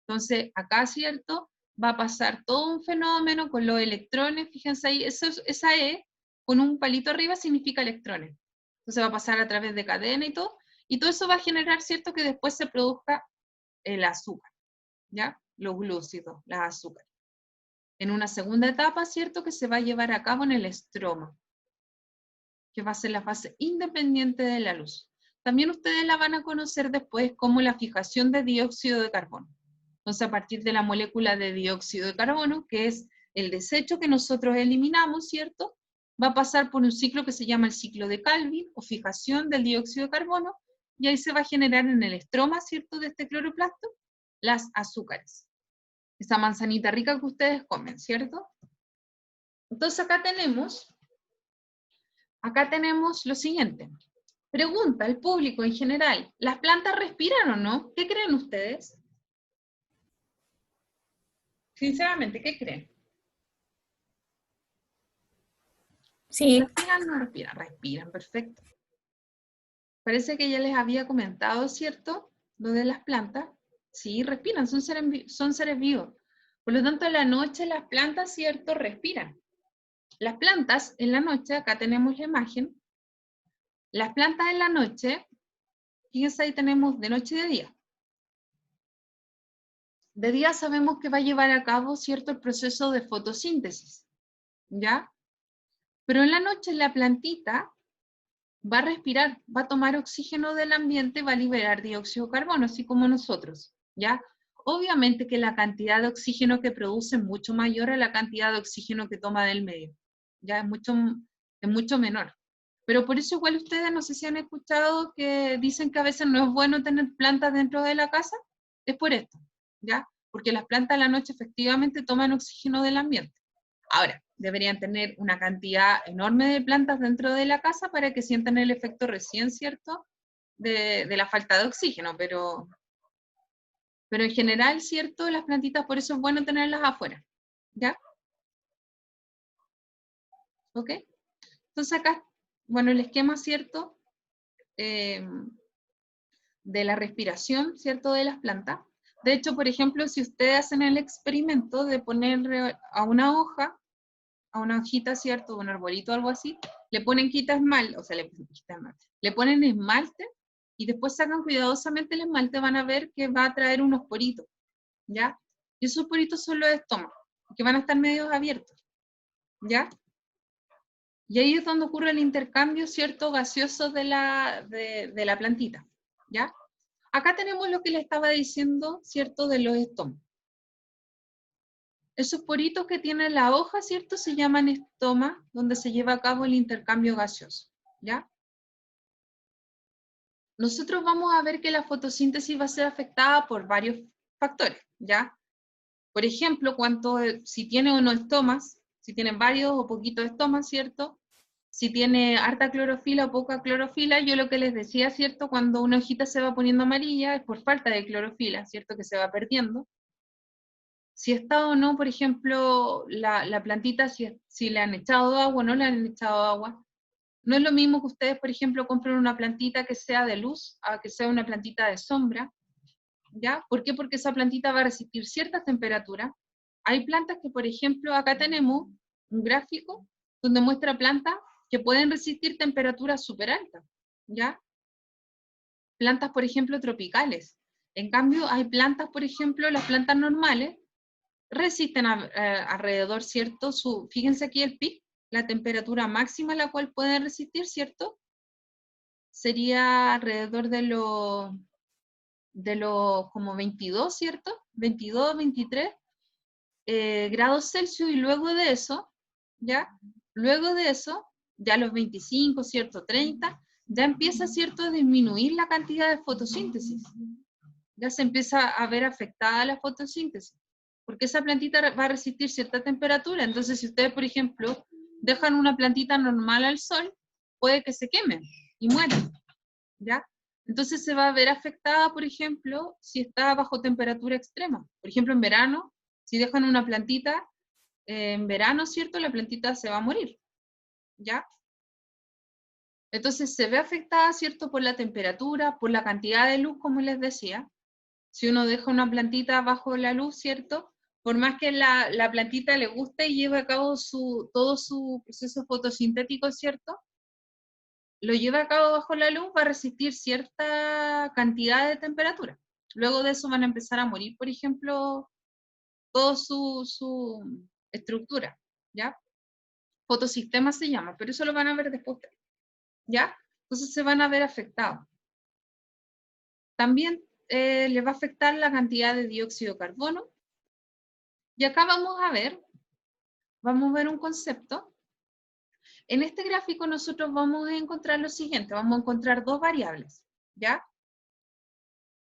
Entonces, acá, ¿cierto?, va a pasar todo un fenómeno con los electrones. Fíjense ahí, esa E con un palito arriba significa electrones. Entonces va a pasar a través de cadena y todo eso va a generar, ¿cierto?, que después se produzca el azúcar, ¿ya? Los glúcidos, las azúcares. En una segunda etapa, ¿cierto?, que se va a llevar a cabo en el estroma, que va a ser la fase independiente de la luz. También ustedes la van a conocer después como la fijación de dióxido de carbono. Entonces, a partir de la molécula de dióxido de carbono, que es el desecho que nosotros eliminamos, ¿cierto?, va a pasar por un ciclo que se llama el ciclo de Calvin, o fijación del dióxido de carbono, y ahí se va a generar en el estroma, ¿cierto?, de este cloroplasto, las azúcares. Esa manzanita rica que ustedes comen, ¿cierto? Entonces acá tenemos lo siguiente. Pregunta al público en general, ¿las plantas respiran o no? ¿Qué creen ustedes? Sinceramente, ¿qué creen? Sí. ¿Respiran o no respiran? Respiran, perfecto. Parece que ya les había comentado, ¿cierto?, lo de las plantas. Sí, respiran, son seres vivos. Por lo tanto, en la noche las plantas, ¿cierto?, respiran. Las plantas en la noche, acá tenemos la imagen, las plantas en la noche, fíjense ahí tenemos de noche y de día. De día sabemos que va a llevar a cabo, ¿cierto?, el proceso de fotosíntesis, ¿ya? Pero en la noche la plantita va a respirar, va a tomar oxígeno del ambiente, va a liberar dióxido de carbono, así como nosotros, ¿ya? Obviamente que la cantidad de oxígeno que produce es mucho mayor a la cantidad de oxígeno que toma del medio, ya es mucho menor. Pero por eso igual ustedes, no sé si han escuchado que dicen que a veces no es bueno tener plantas dentro de la casa, es por esto, ¿ya? Porque las plantas a la noche efectivamente toman oxígeno del ambiente. Ahora, deberían tener una cantidad enorme de plantas dentro de la casa para que sientan el efecto recién, ¿cierto?, de la falta de oxígeno, pero en general, ¿cierto?, las plantitas, por eso es bueno tenerlas afuera, ¿ya? ¿Ok? Entonces acá, bueno, el esquema, ¿cierto?, de la respiración, ¿cierto?, de las plantas. De hecho, por ejemplo, si ustedes hacen el experimento de poner a una hoja, a una hojita, ¿cierto?, un arbolito o algo así, le ponen le ponen esmalte, y después sacan cuidadosamente el esmalte, van a ver que va a traer unos poritos, ¿ya? Y esos poritos son los estomas, que van a estar medio abiertos, ¿ya? Y ahí es donde ocurre el intercambio, ¿cierto?, gaseoso de la plantita, ¿ya? Acá tenemos lo que le estaba diciendo, ¿cierto?, de los estomas. Esos poritos que tiene la hoja, ¿cierto?, se llaman estomas, donde se lleva a cabo el intercambio gaseoso, ¿ya? Nosotros vamos a ver que la fotosíntesis va a ser afectada por varios factores, ¿ya? Por ejemplo, si tiene o no estomas, si tienen varios o poquitos estomas, ¿cierto?, si tiene harta clorofila o poca clorofila. Yo lo que les decía, ¿cierto? Cuando una hojita se va poniendo amarilla es por falta de clorofila, ¿cierto? Que se va perdiendo. Si está o no, por ejemplo, la plantita, si le han echado agua o no le han echado agua. No es lo mismo que ustedes, por ejemplo, compren una plantita que sea de luz a que sea una plantita de sombra, ¿ya? ¿Por qué? Porque esa plantita va a resistir ciertas temperaturas. Hay plantas que, por ejemplo, acá tenemos un gráfico donde muestra plantas que pueden resistir temperaturas súper altas, ¿ya? Plantas, por ejemplo, tropicales. En cambio, hay plantas, por ejemplo, las plantas normales, resisten alrededor, ¿cierto? Fíjense aquí el pic, la temperatura máxima a la cual pueden resistir, ¿cierto? Sería alrededor de los como 22, ¿cierto? 22, 23 grados Celsius, y luego de eso, ¿ya? Luego de eso, ya los 25, ¿cierto? 30, ya empieza, ¿cierto?, a disminuir la cantidad de fotosíntesis. Ya se empieza a ver afectada la fotosíntesis, porque esa plantita va a resistir cierta temperatura. Entonces, si ustedes, por ejemplo, dejan una plantita normal al sol, puede que se quemen y mueran, ¿ya? Entonces se va a ver afectada, por ejemplo, si está bajo temperatura extrema. Por ejemplo, en verano, si dejan una plantita, en verano, ¿cierto?, la plantita se va a morir, ¿ya? Entonces se ve afectada, ¿cierto?, por la temperatura, por la cantidad de luz, como les decía. Si uno deja una plantita bajo la luz, ¿cierto?, por más que la plantita le guste y lleve a cabo todo su proceso fotosintético, ¿cierto?, lo lleva a cabo bajo la luz, va a resistir cierta cantidad de temperatura. Luego de eso van a empezar a morir, por ejemplo, toda su estructura, ¿ya? Fotosistema se llama, pero eso lo van a ver después, ¿ya? Entonces se van a ver afectados. También les va a afectar la cantidad de dióxido de carbono. Y acá vamos a ver un concepto. En este gráfico nosotros vamos a encontrar lo siguiente, vamos a encontrar dos variables, ¿ya?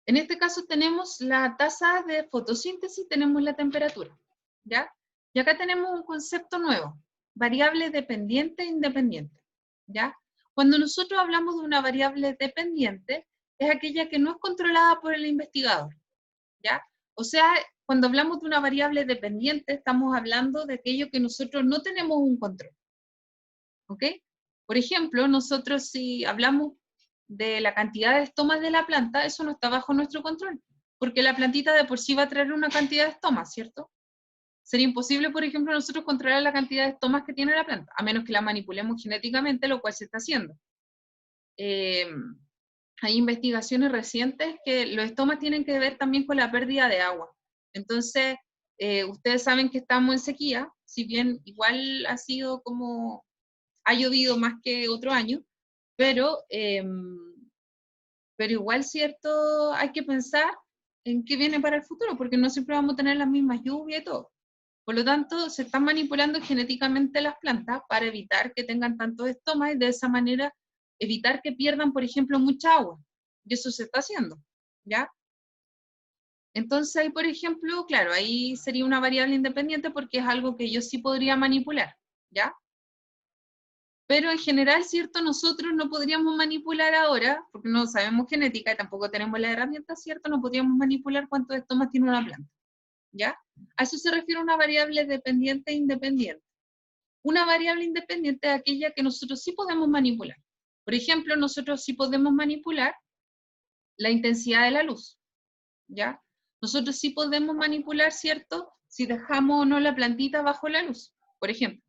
En este caso tenemos la tasa de fotosíntesis, tenemos la temperatura, ¿ya? Y acá tenemos un concepto nuevo, variable dependiente e independiente, ¿ya? Cuando nosotros hablamos de una variable dependiente, es aquella que no es controlada por el investigador, ¿ya? O sea, cuando hablamos de una variable dependiente, estamos hablando de aquello que nosotros no tenemos un control, ¿ok? Por ejemplo, nosotros si hablamos de la cantidad de estomas de la planta, eso no está bajo nuestro control, porque la plantita de por sí va a traer una cantidad de estomas, ¿cierto? Sería imposible, por ejemplo, nosotros controlar la cantidad de estomas que tiene la planta, a menos que la manipulemos genéticamente, lo cual se está haciendo. Hay investigaciones recientes que los estomas tienen que ver también con la pérdida de agua. Entonces, ustedes saben que estamos en sequía, si bien igual ha sido como, ha llovido más que otro año, pero igual, ¿cierto? Hay que pensar en qué viene para el futuro, porque no siempre vamos a tener las mismas lluvias y todo. Por lo tanto, se están manipulando genéticamente las plantas para evitar que tengan tantos estomas y de esa manera evitar que pierdan, por ejemplo, mucha agua. Y eso se está haciendo, ¿ya? Entonces ahí, por ejemplo, claro, ahí sería una variable independiente porque es algo que yo sí podría manipular, ¿ya? Pero en general, ¿cierto? Nosotros no podríamos manipular ahora, porque no sabemos genética y tampoco tenemos la herramienta, ¿cierto? No podríamos manipular cuántos estomas tiene una planta, ¿ya? A eso se refiere una variable dependiente e independiente. Una variable independiente es aquella que nosotros sí podemos manipular. Por ejemplo, nosotros sí podemos manipular la intensidad de la luz, ¿ya? Nosotros sí podemos manipular, ¿cierto? Si dejamos o no la plantita bajo la luz, por ejemplo.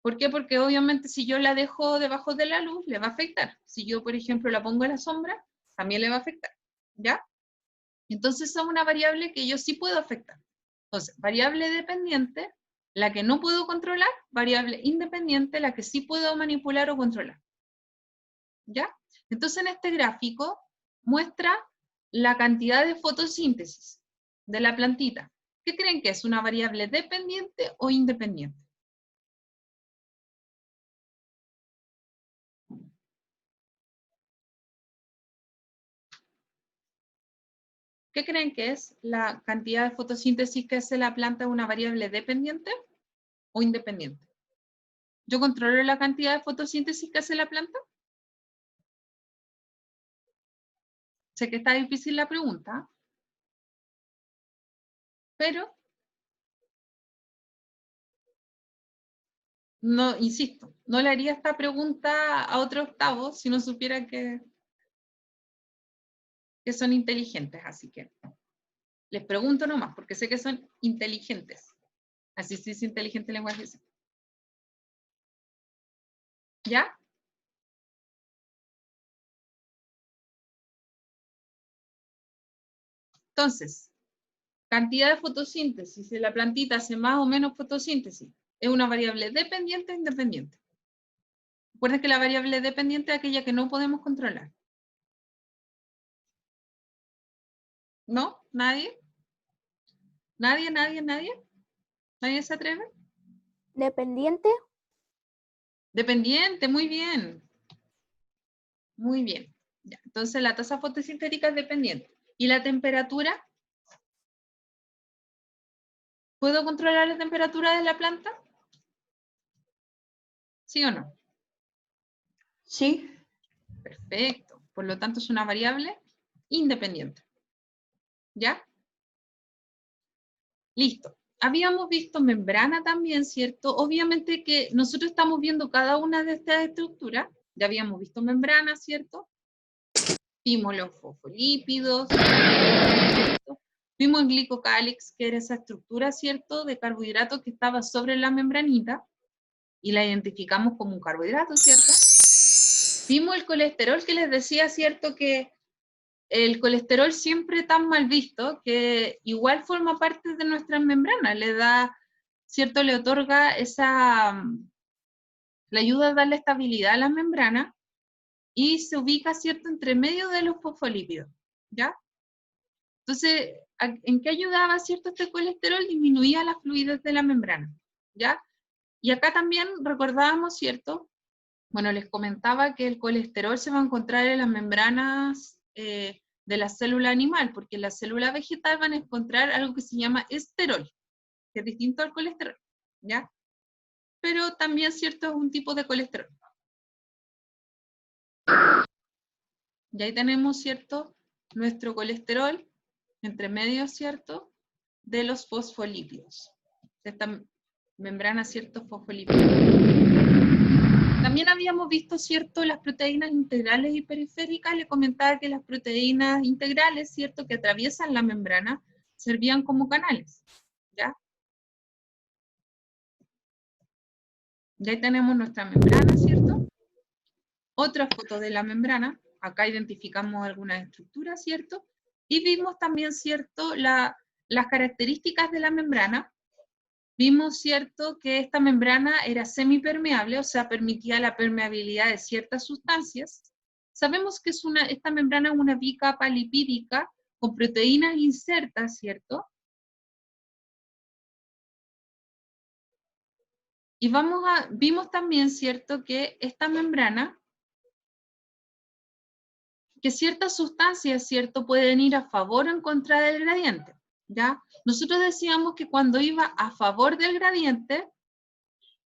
¿Por qué? Porque obviamente si yo la dejo debajo de la luz, le va a afectar. Si yo, por ejemplo, la pongo a la sombra, también le va a afectar, ¿ya? Entonces es una variable que yo sí puedo afectar. Entonces, variable dependiente, la que no puedo controlar; variable independiente, la que sí puedo manipular o controlar, ¿ya? Entonces en este gráfico muestra la cantidad de fotosíntesis de la plantita. ¿Qué creen que es? ¿Una variable dependiente o independiente? ¿Qué creen que es la cantidad de fotosíntesis que hace la planta? ¿Una variable dependiente o independiente? ¿Yo controlo la cantidad de fotosíntesis que hace la planta? Sé que está difícil la pregunta, pero no, insisto, no le haría esta pregunta a otro octavo si no supiera que son inteligentes, así que les pregunto nomás, porque sé que son inteligentes. Así sí es inteligente el lenguaje. ¿Ya? Entonces, cantidad de fotosíntesis, si la plantita hace más o menos fotosíntesis, ¿es una variable dependiente o independiente? Recuerden que la variable dependiente es aquella que no podemos controlar. ¿No? ¿Nadie? ¿Nadie, nadie, nadie? ¿Nadie se atreve? ¿Dependiente? Dependiente, muy bien. Muy bien. Ya, entonces la tasa fotosintética es dependiente. ¿Y la temperatura? ¿Puedo controlar la temperatura de la planta? ¿Sí o no? Sí. Perfecto. Por lo tanto, es una variable independiente. ¿Ya? Listo. Habíamos visto membrana también, ¿cierto? Obviamente que nosotros estamos viendo cada una de estas estructuras. Ya habíamos visto membrana, ¿cierto? Vimos los fosfolípidos, ¿cierto? Vimos el glicocálix, que era esa estructura, ¿cierto? De carbohidratos que estaba sobre la membranita y la identificamos como un carbohidrato, ¿cierto? Vimos el colesterol que les decía, ¿cierto? Que el colesterol siempre tan mal visto, que igual forma parte de nuestras membranas, le da, ¿cierto? Le otorga esa, le ayuda a darle estabilidad a la membrana y se ubica, ¿cierto? Entre medio de los fosfolípidos, ¿ya? Entonces, ¿en qué ayudaba, cierto? Este colesterol disminuía la fluidez de la membrana, ¿ya? Y acá también recordábamos, ¿cierto? Bueno, les comentaba que el colesterol se va a encontrar en las membranas de la célula animal, porque en la célula vegetal van a encontrar algo que se llama esterol, que es distinto al colesterol, ¿ya? Pero también, ¿cierto? Es un tipo de colesterol. Y ahí tenemos, ¿cierto? Nuestro colesterol, entre medio, ¿cierto? De los fosfolípidos. Esta membrana, ¿cierto? Fosfolípidos. También habíamos visto, ¿cierto?, las proteínas integrales y periféricas. Le comentaba que las proteínas integrales, ¿cierto?, que atraviesan la membrana, servían como canales, ¿ya? Y ahí tenemos nuestra membrana, ¿cierto? Otra foto de la membrana. Acá identificamos algunas estructuras, ¿cierto? Y vimos también, ¿cierto?, las características de la membrana. Vimos, ¿cierto?, que esta membrana era semipermeable, o sea, permitía la permeabilidad de ciertas sustancias. Sabemos que esta membrana es una bicapa lipídica con proteínas insertas, ¿cierto? Y vimos también, ¿cierto?, que esta membrana, que ciertas sustancias, ¿cierto?, pueden ir a favor o en contra del gradiente, ¿ya? Nosotros decíamos que cuando iba a favor del gradiente,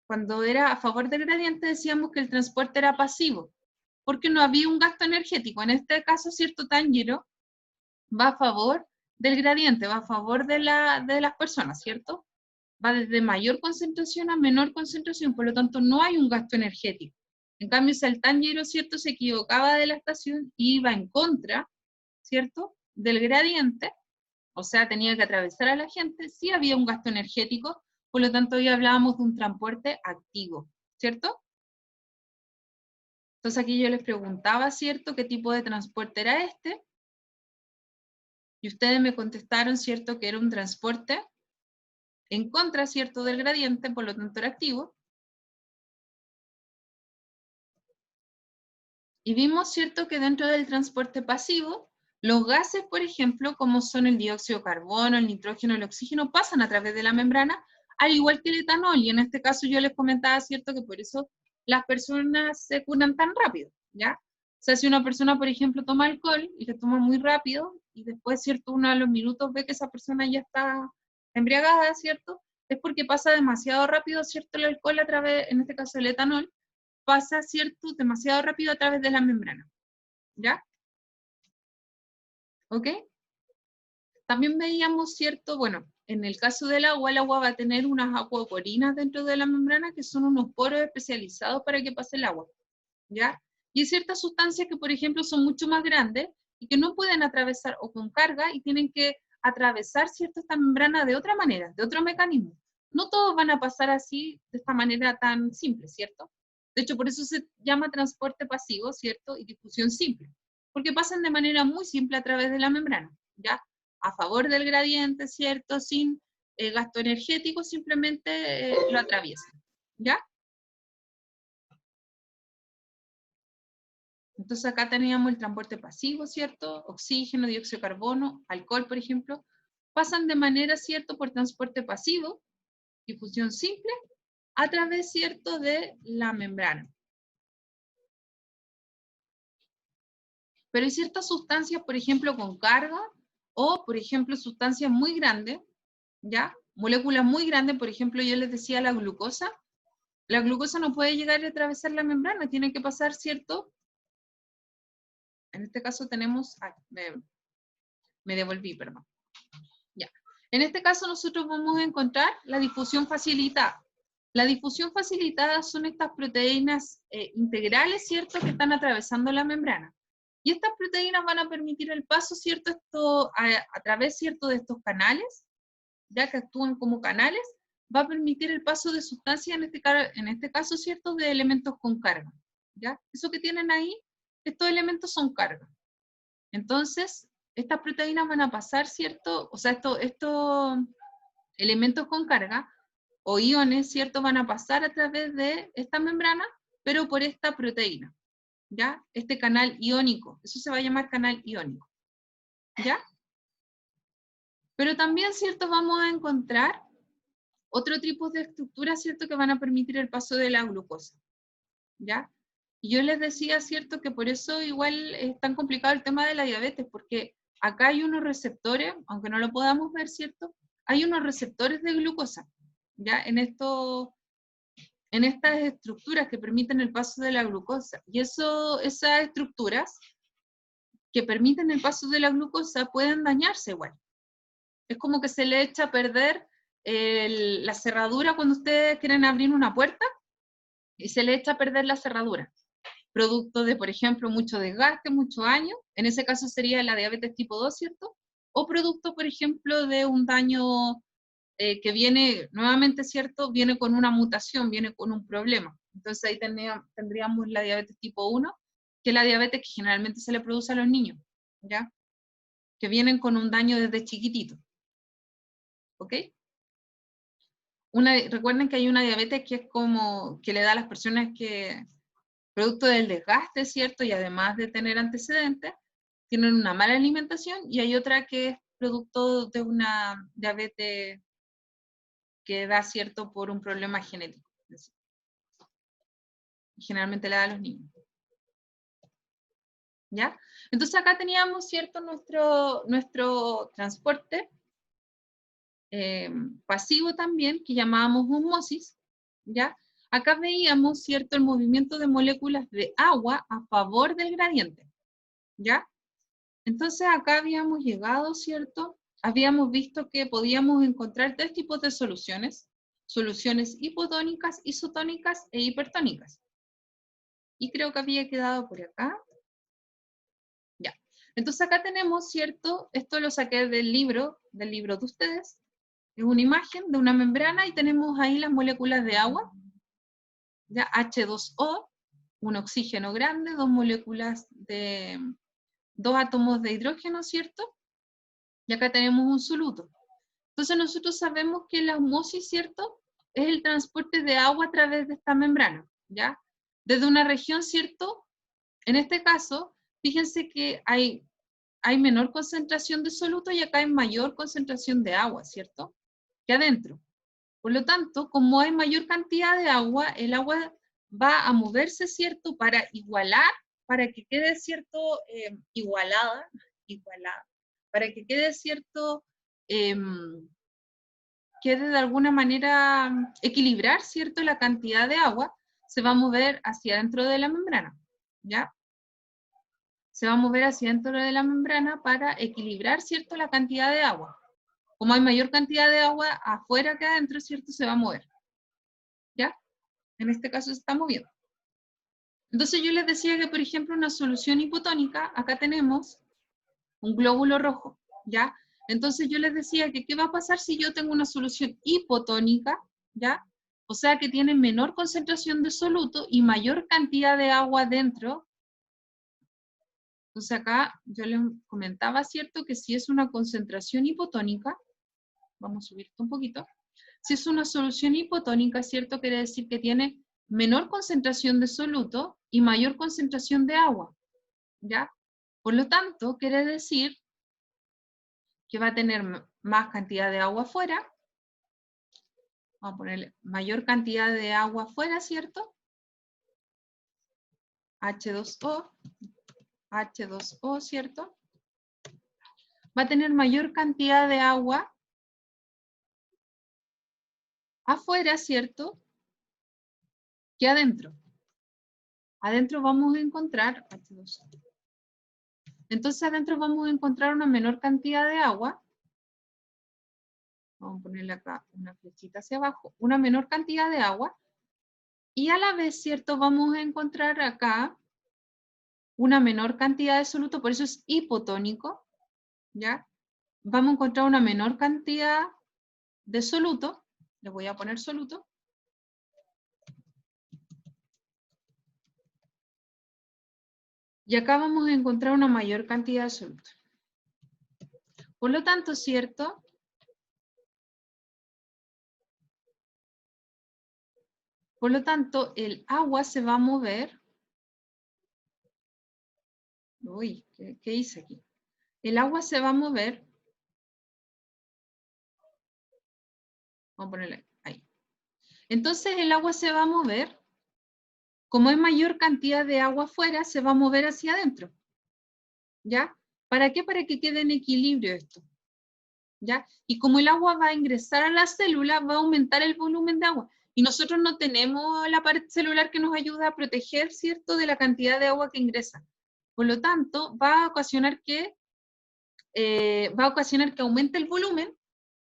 cuando era a favor del gradiente decíamos que el transporte era pasivo, porque no había un gasto energético. En este caso, cierto, Tanjiro va a favor del gradiente, va a favor de las personas, ¿cierto? Va desde mayor concentración a menor concentración, por lo tanto no hay un gasto energético. En cambio, si el Tanjiro, ¿cierto?, se equivocaba de la estación y iba en contra, ¿cierto?, del gradiente, o sea, tenía que atravesar a la gente, sí había un gasto energético, por lo tanto hoy hablábamos de un transporte activo, ¿cierto? Entonces aquí yo les preguntaba, ¿cierto?, qué tipo de transporte era este, y ustedes me contestaron, ¿cierto?, que era un transporte en contra, ¿cierto?, del gradiente, por lo tanto era activo. Y vimos, ¿cierto?, que dentro del transporte pasivo, los gases, por ejemplo, como son el dióxido de carbono, el nitrógeno, el oxígeno, pasan a través de la membrana, al igual que el etanol, y en este caso yo les comentaba, ¿cierto?, que por eso las personas se curan tan rápido, ¿ya? O sea, si una persona, por ejemplo, toma alcohol y le toma muy rápido, y después, ¿cierto?, uno a los minutos ve que esa persona ya está embriagada, ¿cierto?, es porque pasa demasiado rápido, ¿cierto? El alcohol a través, en este caso el etanol, pasa, ¿cierto? Demasiado rápido a través de la membrana, ¿ya? ¿Ok? También veíamos, ¿cierto? Bueno, en el caso del agua, el agua va a tener unas acuaporinas dentro de la membrana que son unos poros especializados para que pase el agua, ¿ya? Y hay ciertas sustancias que, por ejemplo, son mucho más grandes y que no pueden atravesar o con carga y tienen que atravesar, ¿cierto? Esta membrana de otra manera, de otro mecanismo. No todos van a pasar así, de esta manera tan simple, ¿cierto? De hecho, por eso se llama transporte pasivo, ¿cierto? Y difusión simple, porque pasan de manera muy simple a través de la membrana, ¿ya? A favor del gradiente, ¿cierto? Sin gasto energético, simplemente lo atraviesan, ¿ya? Entonces acá teníamos el transporte pasivo, ¿cierto? Oxígeno, dióxido de carbono, alcohol, por ejemplo, pasan de manera, ¿cierto? Por transporte pasivo, difusión simple, a través, ¿cierto? De la membrana. Pero hay ciertas sustancias, por ejemplo, con carga, o, por ejemplo, sustancias muy grandes, ¿ya? Moléculas muy grandes, por ejemplo, yo les decía la glucosa no puede llegar a atravesar la membrana, tiene que pasar, ¿cierto? En este caso tenemos, me devolví, perdón. Ya. En este caso nosotros vamos a encontrar la difusión facilitada. La difusión facilitada son estas proteínas integrales, ¿cierto? Que están atravesando la membrana. Y estas proteínas van a permitir el paso, ¿cierto? A través, ¿cierto? De estos canales, ya que actúan como canales, va a permitir el paso de sustancias, en este caso, ¿cierto? De elementos con carga, ¿ya? Eso que tienen ahí, estos elementos son carga. Entonces, estas proteínas van a pasar, ¿cierto? O sea, estos elementos con carga, o iones, ¿cierto? Van a pasar a través de esta membrana, pero por esta proteína, ¿ya? Este canal iónico, eso se va a llamar canal iónico, ¿ya? Pero también, ¿cierto? Vamos a encontrar otro tipo de estructuras, ¿cierto? Que van a permitir el paso de la glucosa, ¿ya? Y yo les decía, ¿cierto? Que por eso igual es tan complicado el tema de la diabetes, porque acá hay unos receptores, aunque no lo podamos ver, ¿cierto? Hay unos receptores de glucosa, ¿ya? En estas estructuras que permiten el paso de la glucosa. Y esas estructuras que permiten el paso de la glucosa pueden dañarse igual. Es como que se le echa a perder la cerradura cuando ustedes quieren abrir una puerta y se le echa a perder la cerradura. Producto de, por ejemplo, mucho desgaste, muchos años, en ese caso sería la diabetes tipo 2, ¿cierto? O producto, por ejemplo, de un daño que viene, nuevamente, ¿cierto? Viene con una mutación, viene con un problema. Entonces ahí tendríamos la diabetes tipo 1, que es la diabetes que generalmente se le produce a los niños, ¿ya? Que vienen con un daño desde chiquitito. ¿Ok? Recuerden que hay una diabetes que es como, que le da a las personas que, producto del desgaste, ¿cierto? Y además de tener antecedentes, tienen una mala alimentación, y hay otra que es producto de una diabetes que da, ¿cierto? Por un problema genético. Y generalmente le da a los niños. ¿Ya? Entonces acá teníamos, ¿cierto? Nuestro transporte pasivo también, que llamábamos osmosis, ¿ya? Acá veíamos, ¿cierto? El movimiento de moléculas de agua a favor del gradiente, ¿ya? Entonces acá habíamos llegado, ¿cierto? Habíamos visto que podíamos encontrar tres tipos de soluciones: soluciones hipotónicas, isotónicas e hipertónicas. Y creo que había quedado por acá. Ya. Entonces acá tenemos, ¿cierto? Esto lo saqué del libro de ustedes. Es una imagen de una membrana y tenemos ahí las moléculas de agua, ya, H2O, un oxígeno grande, dos átomos de hidrógeno, ¿cierto? Y acá tenemos un soluto. Entonces nosotros sabemos que la osmosis, ¿cierto? Es el transporte de agua a través de esta membrana, ¿ya? Desde una región, ¿cierto? En este caso, fíjense que hay menor concentración de soluto y acá hay mayor concentración de agua, ¿cierto? Que adentro. Por lo tanto, como hay mayor cantidad de agua, el agua va a moverse, ¿cierto? Para igualar, para que quede, ¿cierto? Igualada, para que quede, ¿cierto? quiere de alguna manera equilibrar, ¿cierto?, la cantidad de agua, se va a mover hacia dentro de la membrana, ¿ya? Se va a mover hacia dentro de la membrana para equilibrar, ¿cierto?, la cantidad de agua. Como hay mayor cantidad de agua afuera que adentro, ¿cierto?, se va a mover, ¿ya? En este caso se está moviendo. Entonces yo les decía que, por ejemplo, una solución hipotónica, acá tenemos un glóbulo rojo, ¿ya? Entonces yo les decía que qué va a pasar si yo tengo una solución hipotónica, ¿ya? O sea que tiene menor concentración de soluto y mayor cantidad de agua dentro. Entonces acá yo les comentaba, ¿cierto? Que si es una concentración hipotónica, vamos a subir esto un poquito, si es una solución hipotónica, ¿cierto? Quiere decir que tiene menor concentración de soluto y mayor concentración de agua, ¿ya? Por lo tanto, quiere decir que va a tener más cantidad de agua afuera. Vamos a ponerle mayor cantidad de agua afuera, ¿cierto? H2O, H2O, ¿cierto? Va a tener mayor cantidad de agua afuera, ¿cierto?, que adentro. Adentro vamos a encontrar H2O. Entonces adentro vamos a encontrar una menor cantidad de agua. Vamos a ponerle acá una flechita hacia abajo. Una menor cantidad de agua. Y a la vez, ¿cierto?, vamos a encontrar acá una menor cantidad de soluto, por eso es hipotónico, ¿ya? Vamos a encontrar una menor cantidad de soluto. Le voy a poner soluto. Y acá vamos a encontrar una mayor cantidad de soluto. Por lo tanto, ¿cierto? Por lo tanto, el agua se va a mover. Uy, ¿qué hice aquí? El agua se va a mover. Vamos a ponerle ahí. Entonces el agua se va a mover. Como hay mayor cantidad de agua afuera, se va a mover hacia adentro. ¿Ya? ¿Para qué? Para que quede en equilibrio esto. ¿Ya? Y como el agua va a ingresar a la célula, va a aumentar el volumen de agua. Y nosotros no tenemos la pared celular que nos ayuda a proteger, ¿cierto?, de la cantidad de agua que ingresa. Por lo tanto, va a ocasionar que aumente el volumen,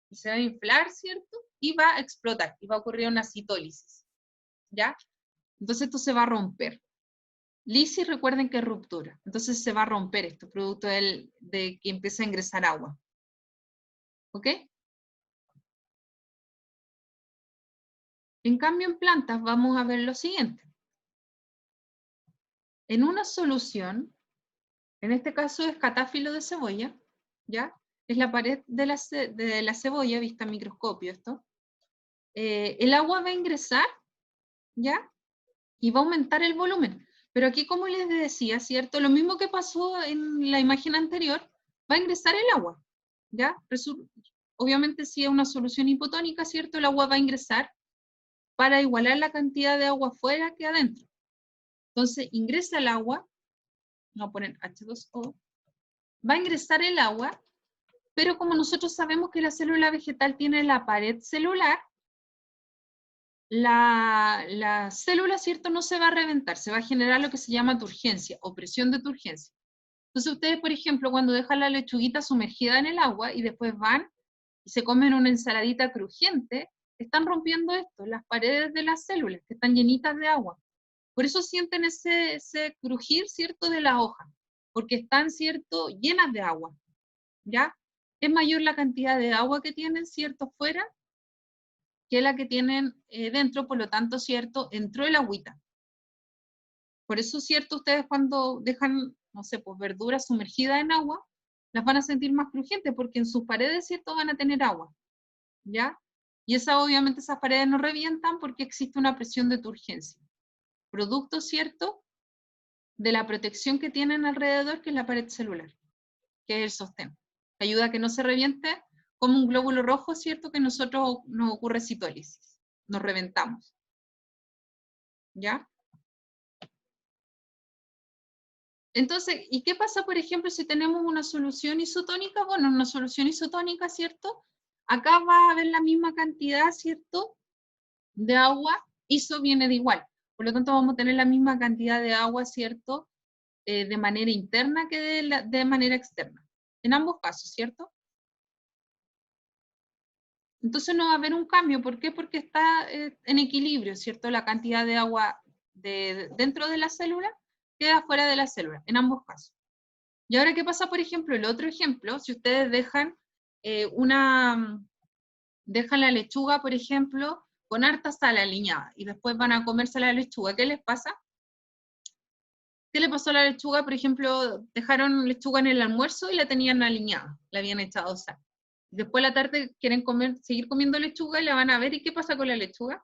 y se va a inflar, ¿cierto? Y va a explotar, y va a ocurrir una citólisis. ¿Ya? Entonces esto se va a romper. Lisis, recuerden que es ruptura. Entonces se va a romper esto, producto de que empieza a ingresar agua. ¿Ok? En cambio, en plantas vamos a ver lo siguiente. En una solución, en este caso es catáfilo de cebolla, ¿ya? Es la pared de la cebolla, vista en microscopio esto. El agua va a ingresar, ¿ya? Y va a aumentar el volumen. Pero aquí, como les decía, ¿cierto? Lo mismo que pasó en la imagen anterior, va a ingresar el agua, ¿ya? Obviamente, si es una solución hipotónica, ¿cierto? El agua va a ingresar para igualar la cantidad de agua afuera que adentro. Entonces, ingresa el agua, vamos a poner H2O, va a ingresar el agua, pero como nosotros sabemos que la célula vegetal tiene la pared celular, la célula, ¿cierto?, no se va a reventar, se va a generar lo que se llama turgencia o presión de turgencia. Entonces ustedes, por ejemplo, cuando dejan la lechuguita sumergida en el agua y después van y se comen una ensaladita crujiente, están rompiendo esto, las paredes de las células, que están llenitas de agua. Por eso sienten ese crujir, ¿cierto?, de la hoja, porque están, ¿cierto?, llenas de agua, ¿ya? Es mayor la cantidad de agua que tienen, ¿cierto?, fuera, que la que tienen dentro, por lo tanto, ¿cierto?, entró el agüita. Por eso, ¿cierto?, ustedes cuando dejan, no sé, pues verduras sumergidas en agua, las van a sentir más crujientes, porque en sus paredes, ¿cierto?, van a tener agua, ¿ya? Y obviamente esas paredes no revientan porque existe una presión de turgencia. Producto, ¿cierto?, de la protección que tienen alrededor, que es la pared celular, que es el sostén. Ayuda a que no se reviente como un glóbulo rojo, ¿cierto?, que nosotros nos ocurre citólisis. Nos reventamos. ¿Ya? Entonces, ¿y qué pasa, por ejemplo, si tenemos una solución isotónica? Bueno, una solución isotónica, ¿cierto?, acá va a haber la misma cantidad, ¿cierto?, de agua, ISO viene de igual. Por lo tanto, vamos a tener la misma cantidad de agua, ¿cierto?, de manera interna que de manera externa. En ambos casos, ¿cierto? Entonces no va a haber un cambio. ¿Por qué? Porque está en equilibrio, ¿cierto? La cantidad de agua dentro de la célula queda fuera de la célula, en ambos casos. Y ahora, ¿qué pasa, por ejemplo? El otro ejemplo, si ustedes dejan dejan la lechuga, por ejemplo, con harta sal aliñada, y después van a comerse la lechuga, ¿qué les pasa? ¿Qué le pasó a la lechuga? Por ejemplo, dejaron lechuga en el almuerzo y la tenían aliñada, le habían echado sal. Después a la tarde quieren seguir comiendo lechuga y la van a ver, ¿y qué pasa con la lechuga?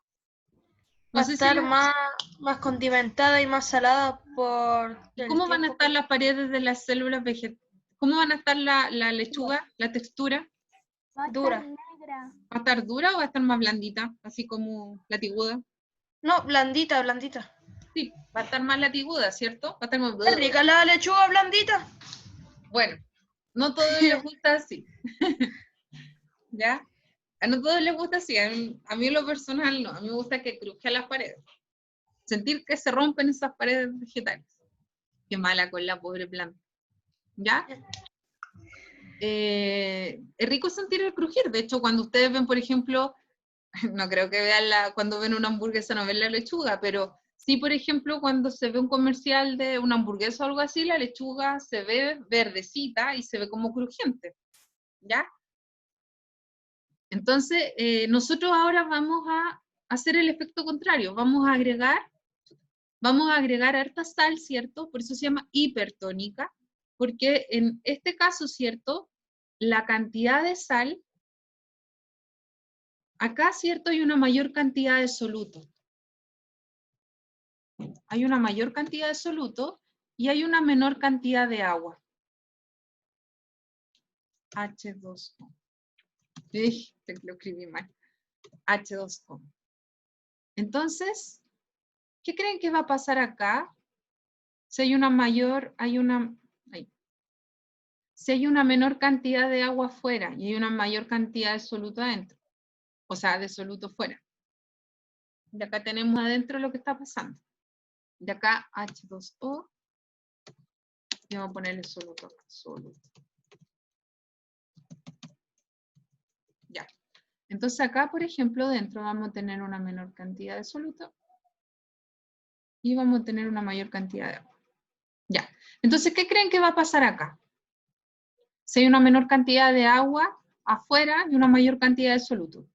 Va a estar más condimentada y más salada por ¿Y el cómo van a tiempo estar las paredes de las células vegetales? ¿Cómo van a estar la lechuga, la textura? Va a dura. estar negra. ¿Va a estar dura o va a estar más blandita, así como latiguda? No, blandita, blandita. Sí, va a estar más latiguda, ¿cierto? Va a estar más... ¿Es rica la lechuga blandita? Bueno, no a todos les gusta así. ¿Ya? A no todos les gusta así. A mí en lo personal no. A mí me gusta que crujen las paredes. Sentir que se rompen esas paredes vegetales. Qué mala con la pobre planta. ¿Ya? Es rico sentir el crujir. De hecho, cuando ustedes ven, por ejemplo, no creo que vean cuando ven una hamburguesa no ven la lechuga, pero sí, por ejemplo, cuando se ve un comercial de una hamburguesa o algo así, la lechuga se ve verdecita y se ve como crujiente. ¿Ya? Entonces, nosotros ahora vamos a hacer el efecto contrario. Vamos a agregar harta sal, ¿cierto? Por eso se llama hipertónica, porque en este caso, ¿cierto?, la cantidad de sal, acá, ¿cierto?, hay una mayor cantidad de soluto. Hay una mayor cantidad de soluto y hay una menor cantidad de agua. H2O. Lo escribí mal. H2O. Entonces, ¿qué creen que va a pasar acá? Si hay una si hay una menor cantidad de agua afuera y hay una mayor cantidad de soluto adentro, o sea, de soluto fuera. De acá tenemos adentro lo que está pasando. De acá H2O, y vamos a ponerle soluto acá, soluto. Ya. Entonces acá, por ejemplo, dentro vamos a tener una menor cantidad de soluto y vamos a tener una mayor cantidad de agua. Ya. Entonces, ¿qué creen que va a pasar acá? Si hay una menor cantidad de agua afuera y una mayor cantidad de soluto.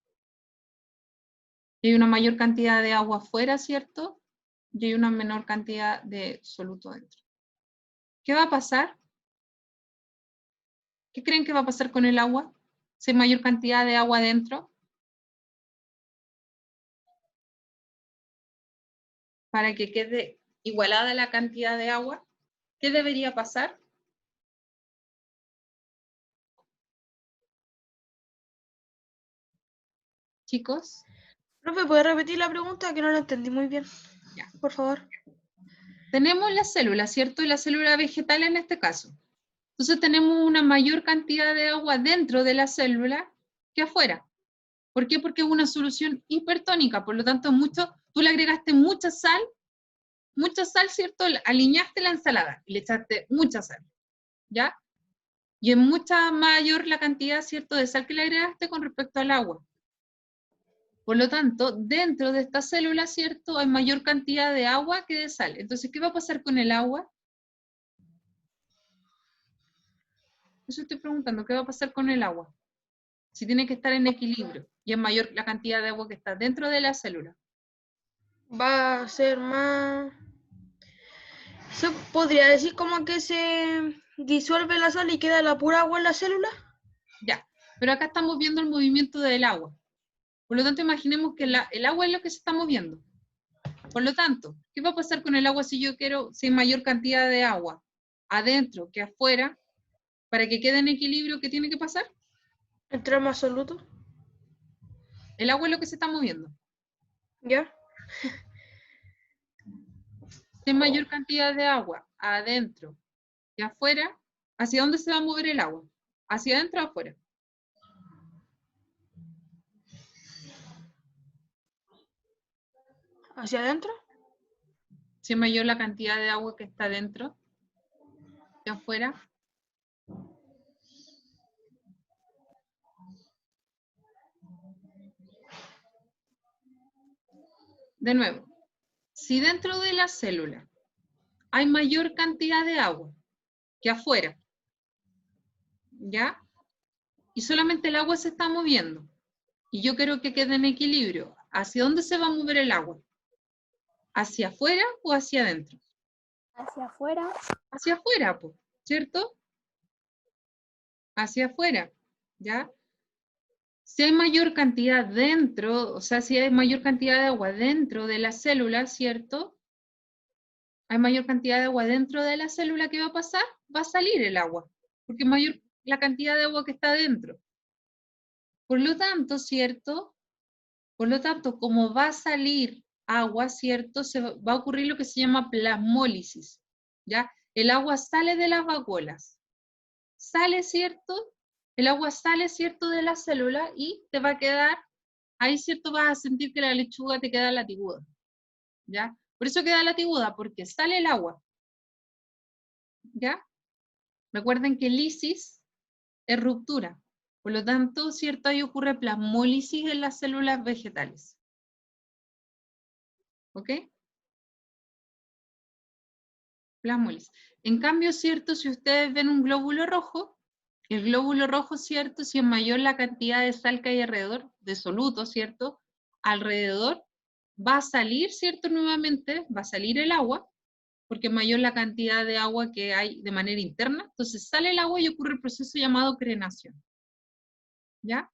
Y hay una mayor cantidad de agua afuera, ¿cierto? Y hay una menor cantidad de soluto dentro. ¿Qué va a pasar? ¿Qué creen que va a pasar con el agua? Si hay mayor cantidad de agua dentro. Para que quede igualada la cantidad de agua, ¿qué debería pasar? Chicos. Profe, ¿puede repetir la pregunta? Que no la entendí muy bien. Ya. Por favor. Tenemos la célula, ¿cierto? Y la célula vegetal en este caso. Entonces tenemos una mayor cantidad de agua dentro de la célula que afuera. ¿Por qué? Porque es una solución hipertónica, por lo tanto tú le agregaste mucha sal, ¿cierto? Aliñaste la ensalada y le echaste mucha sal, ¿ya? Y es mucha mayor la cantidad, ¿cierto?, de sal que le agregaste con respecto al agua. Por lo tanto, dentro de esta célula, ¿cierto?, hay mayor cantidad de agua que de sal. Entonces, ¿qué va a pasar con el agua? Eso estoy preguntando, ¿qué va a pasar con el agua? Si tiene que estar en equilibrio y es mayor la cantidad de agua que está dentro de la célula. Va a ser más... ¿Se podría decir como que se disuelve la sal y queda la pura agua en la célula? Ya, pero acá estamos viendo el movimiento del agua. Por lo tanto, imaginemos que el agua es lo que se está moviendo. Por lo tanto, ¿qué va a pasar con el agua si hay mayor cantidad de agua adentro que afuera? Para que quede en equilibrio, ¿qué tiene que pasar? ¿Entrar más soluto? El agua es lo que se está moviendo. ¿Ya? Si hay mayor cantidad de agua adentro que afuera, ¿hacia dónde se va a mover el agua? ¿Hacia adentro o afuera? ¿Hacia adentro? Si es mayor la cantidad de agua que está dentro que afuera. De nuevo, si dentro de la célula hay mayor cantidad de agua que afuera, ¿ya? Y solamente el agua se está moviendo, y yo quiero que quede en equilibrio, ¿hacia dónde se va a mover el agua? ¿Hacia afuera o hacia adentro? Hacia afuera. Hacia afuera, pues, ¿cierto? Hacia afuera, ¿ya? Si hay mayor cantidad dentro, o sea, si hay mayor cantidad de agua dentro de la célula, ¿cierto? Hay mayor cantidad de agua dentro de la célula, ¿qué va a pasar? Va a salir el agua, porque es mayor la cantidad de agua que está dentro. Por lo tanto, ¿cierto? Por lo tanto, como va a salir agua, ¿cierto? Se va a ocurrir lo que se llama plasmólisis, ¿ya? El agua sale de las vacuolas. Sale, ¿cierto? El agua sale, ¿cierto? De la célula y te va a quedar, ahí, ¿cierto? Vas a sentir que la lechuga te queda latiguda, ¿ya? Por eso queda latiguda, porque sale el agua, ¿ya? Recuerden que lisis es ruptura. Por lo tanto, ¿cierto? Ahí ocurre plasmólisis en las células vegetales. ¿Ok? Plasmólisis. En cambio, ¿cierto? Si ustedes ven un glóbulo rojo, el glóbulo rojo, ¿cierto? Si es mayor la cantidad de sal que hay alrededor, de soluto, ¿cierto? Alrededor va a salir, ¿cierto? Nuevamente, va a salir el agua, porque es mayor la cantidad de agua que hay de manera interna. Entonces sale el agua y ocurre el proceso llamado crenación. ¿Ya?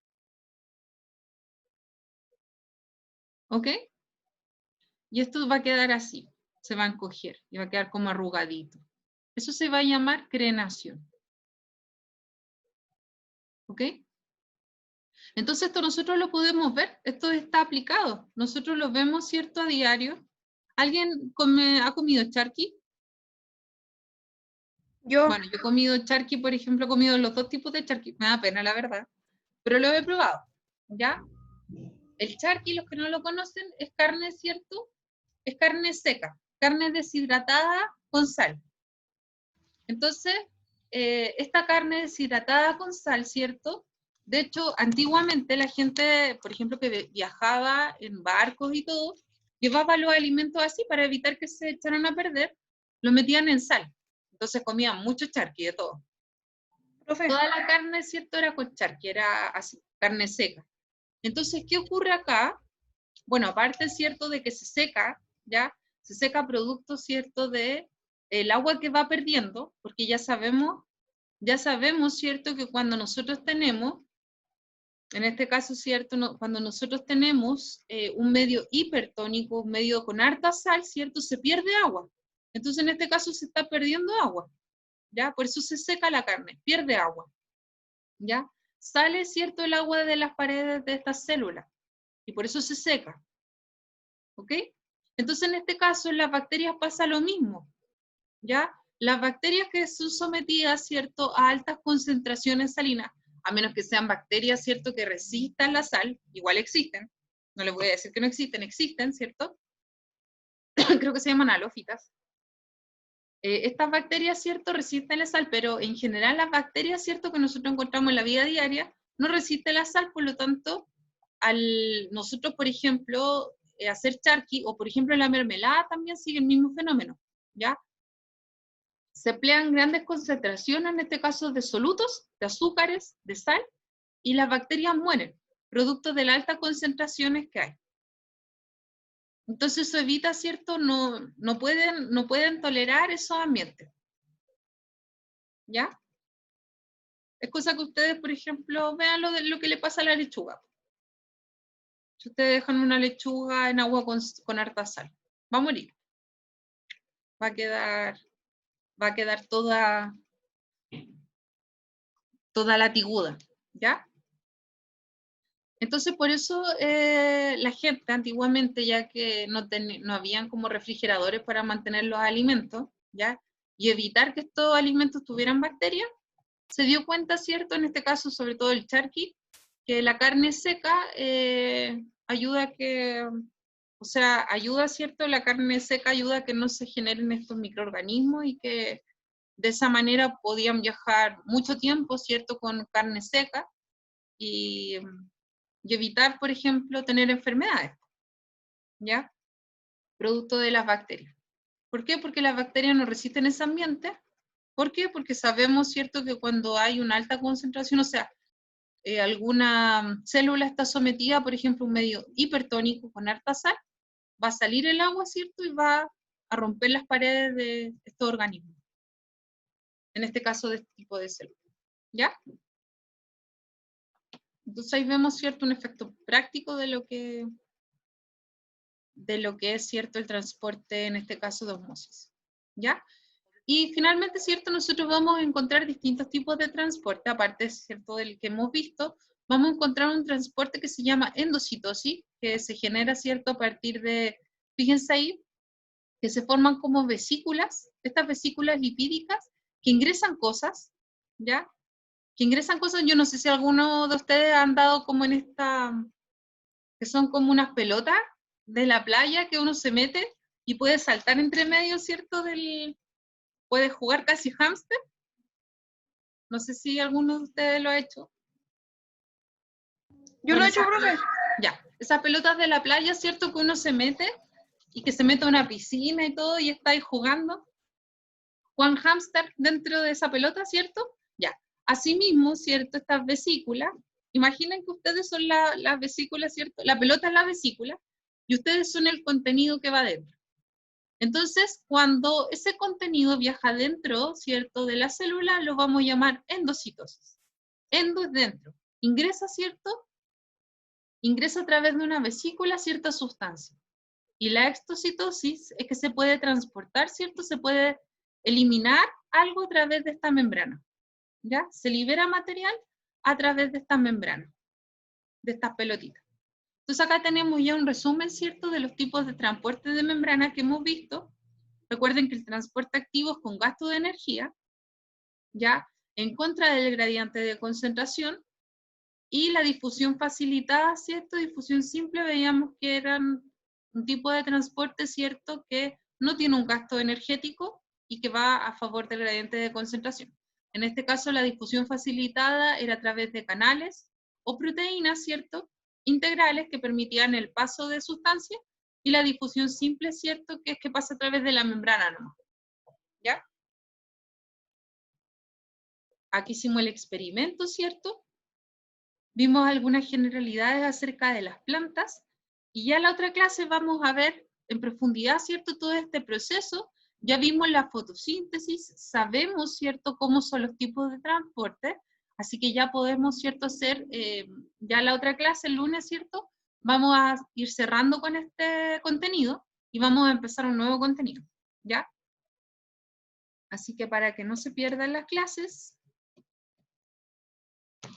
¿Ok? Y esto va a quedar así, se va a encoger y va a quedar como arrugadito. Eso se va a llamar crenación. ¿Ok? Entonces esto nosotros lo podemos ver, esto está aplicado. Nosotros lo vemos, ¿cierto? A diario. ¿Alguien ha comido charqui? Yo. Bueno, yo he comido charqui, por ejemplo, he comido los dos tipos de charqui. Me da pena, la verdad. Pero lo he probado, ¿ya? El charqui, los que no lo conocen, es carne, ¿cierto? Es carne seca, carne deshidratada con sal. Entonces, esta carne deshidratada con sal, ¿cierto? De hecho, antiguamente la gente, por ejemplo, que viajaba en barcos y todo, llevaba los alimentos así para evitar que se echaran a perder, lo metían en sal. Entonces comían mucho charqui de todo. Profe. Toda la carne, ¿cierto? Era con charqui, era así, carne seca. Entonces, ¿qué ocurre acá? Bueno, aparte, ¿cierto? De que se seca, ¿ya? Se seca producto, ¿cierto? De el agua que va perdiendo, porque ya sabemos, ¿cierto? Que cuando nosotros tenemos, en este caso, ¿cierto? Cuando nosotros tenemos un medio hipertónico, un medio con harta sal, ¿cierto? Se pierde agua. Entonces, en este caso se está perdiendo agua, ¿ya? Por eso se seca la carne, pierde agua, ¿ya? Sale, ¿cierto? El agua de las paredes de estas células, y por eso se seca, ¿ok? Entonces, en este caso, en las bacterias pasa lo mismo, ¿ya? Las bacterias que son sometidas, ¿cierto?, a altas concentraciones salinas, a menos que sean bacterias, ¿cierto?, que resistan la sal, igual existen, no les voy a decir que no existen, existen, ¿cierto? Creo que se llaman halófitas. Estas bacterias, ¿cierto?, resisten la sal, pero en general las bacterias, ¿cierto?, que nosotros encontramos en la vida diaria, no resisten la sal, por lo tanto, nosotros, por ejemplo, hacer charqui, o por ejemplo la mermelada también sigue el mismo fenómeno, ¿ya? Se emplean grandes concentraciones, en este caso de solutos, de azúcares, de sal, y las bacterias mueren, producto de las altas concentraciones que hay. Entonces eso evita, ¿cierto? No pueden tolerar esos ambientes. ¿Ya? Es cosa que ustedes, por ejemplo, vean lo que le pasa a la lechuga. Si ustedes dejan una lechuga en agua con harta sal, va a morir. Va a quedar toda latiguda, ¿ya? Entonces, por eso la gente antiguamente, ya que no habían como refrigeradores para mantener los alimentos, ¿ya? Y evitar que estos alimentos tuvieran bacterias, se dio cuenta, ¿cierto? En este caso, sobre todo el charqui, que la carne seca ayuda a que O sea, ayuda, ¿cierto? La carne seca ayuda a que no se generen estos microorganismos y que de esa manera podían viajar mucho tiempo, ¿cierto? Con carne seca y evitar, por ejemplo, tener enfermedades, ¿ya? Producto de las bacterias. ¿Por qué? Porque las bacterias no resisten ese ambiente. ¿Por qué? Porque sabemos, ¿cierto?, que cuando hay una alta concentración, o sea, alguna célula está sometida, por ejemplo, a un medio hipertónico con harta sal, va a salir el agua, ¿cierto?, y va a romper las paredes de estos organismos. En este caso, de este tipo de células. ¿Ya? Entonces ahí vemos, ¿cierto?, un efecto práctico de lo que es, ¿cierto?, el transporte, en este caso, de osmosis. ¿Ya? Y finalmente, ¿cierto?, nosotros vamos a encontrar distintos tipos de transporte, aparte, ¿cierto?, del que hemos visto, vamos a encontrar un transporte que se llama endocitosis, que se genera, ¿cierto?, a partir de, fíjense ahí, que se forman como vesículas, estas vesículas lipídicas, que ingresan cosas, ¿ya? Que ingresan cosas, yo no sé si alguno de ustedes han dado como en esta, que son como unas pelotas de la playa que uno se mete y puede saltar entre medio, ¿cierto?, puede jugar casi hámster. No sé si alguno de ustedes lo ha hecho. Yo lo he hecho, profe. Ya, esas pelotas de la playa, ¿cierto?, que uno se mete y que se mete a una piscina y todo y está ahí jugando. Juan hámster dentro de esa pelota, ¿cierto? Ya. Asimismo, ¿cierto?, estas vesículas, imaginen que ustedes son las vesículas, ¿cierto? La pelota es la vesícula y ustedes son el contenido que va dentro. Entonces, cuando ese contenido viaja dentro, ¿cierto?, de la célula, lo vamos a llamar endocitosis. Endo es dentro. Ingresa, ¿cierto? Ingresa a través de una vesícula cierta sustancia. Y la extocitosis es que se puede transportar, ¿cierto? Se puede eliminar algo a través de esta membrana. ¿Ya? Se libera material a través de esta membrana, de estas pelotitas. Entonces acá tenemos ya un resumen, ¿cierto?, de los tipos de transporte de membrana que hemos visto. Recuerden que el transporte activo es con gasto de energía, ¿ya? En contra del gradiente de concentración, y la difusión facilitada, ¿cierto? Difusión simple, veíamos que eran un tipo de transporte, ¿cierto?, que no tiene un gasto energético y que va a favor del gradiente de concentración. En este caso, la difusión facilitada era a través de canales o proteínas, ¿cierto?, integrales que permitían el paso de sustancias, y la difusión simple, ¿cierto?, que es que pasa a través de la membrana nomás. ¿Ya? Aquí hicimos el experimento, ¿cierto? Vimos algunas generalidades acerca de las plantas, y ya en la otra clase vamos a ver en profundidad, ¿cierto?, todo este proceso. Ya vimos la fotosíntesis, sabemos, ¿cierto?, cómo son los tipos de transporte, así que ya podemos, ¿cierto?, hacer, ya la otra clase, el lunes, ¿cierto?, vamos a ir cerrando con este contenido, y vamos a empezar un nuevo contenido, ¿ya? Así que para que no se pierdan las clases,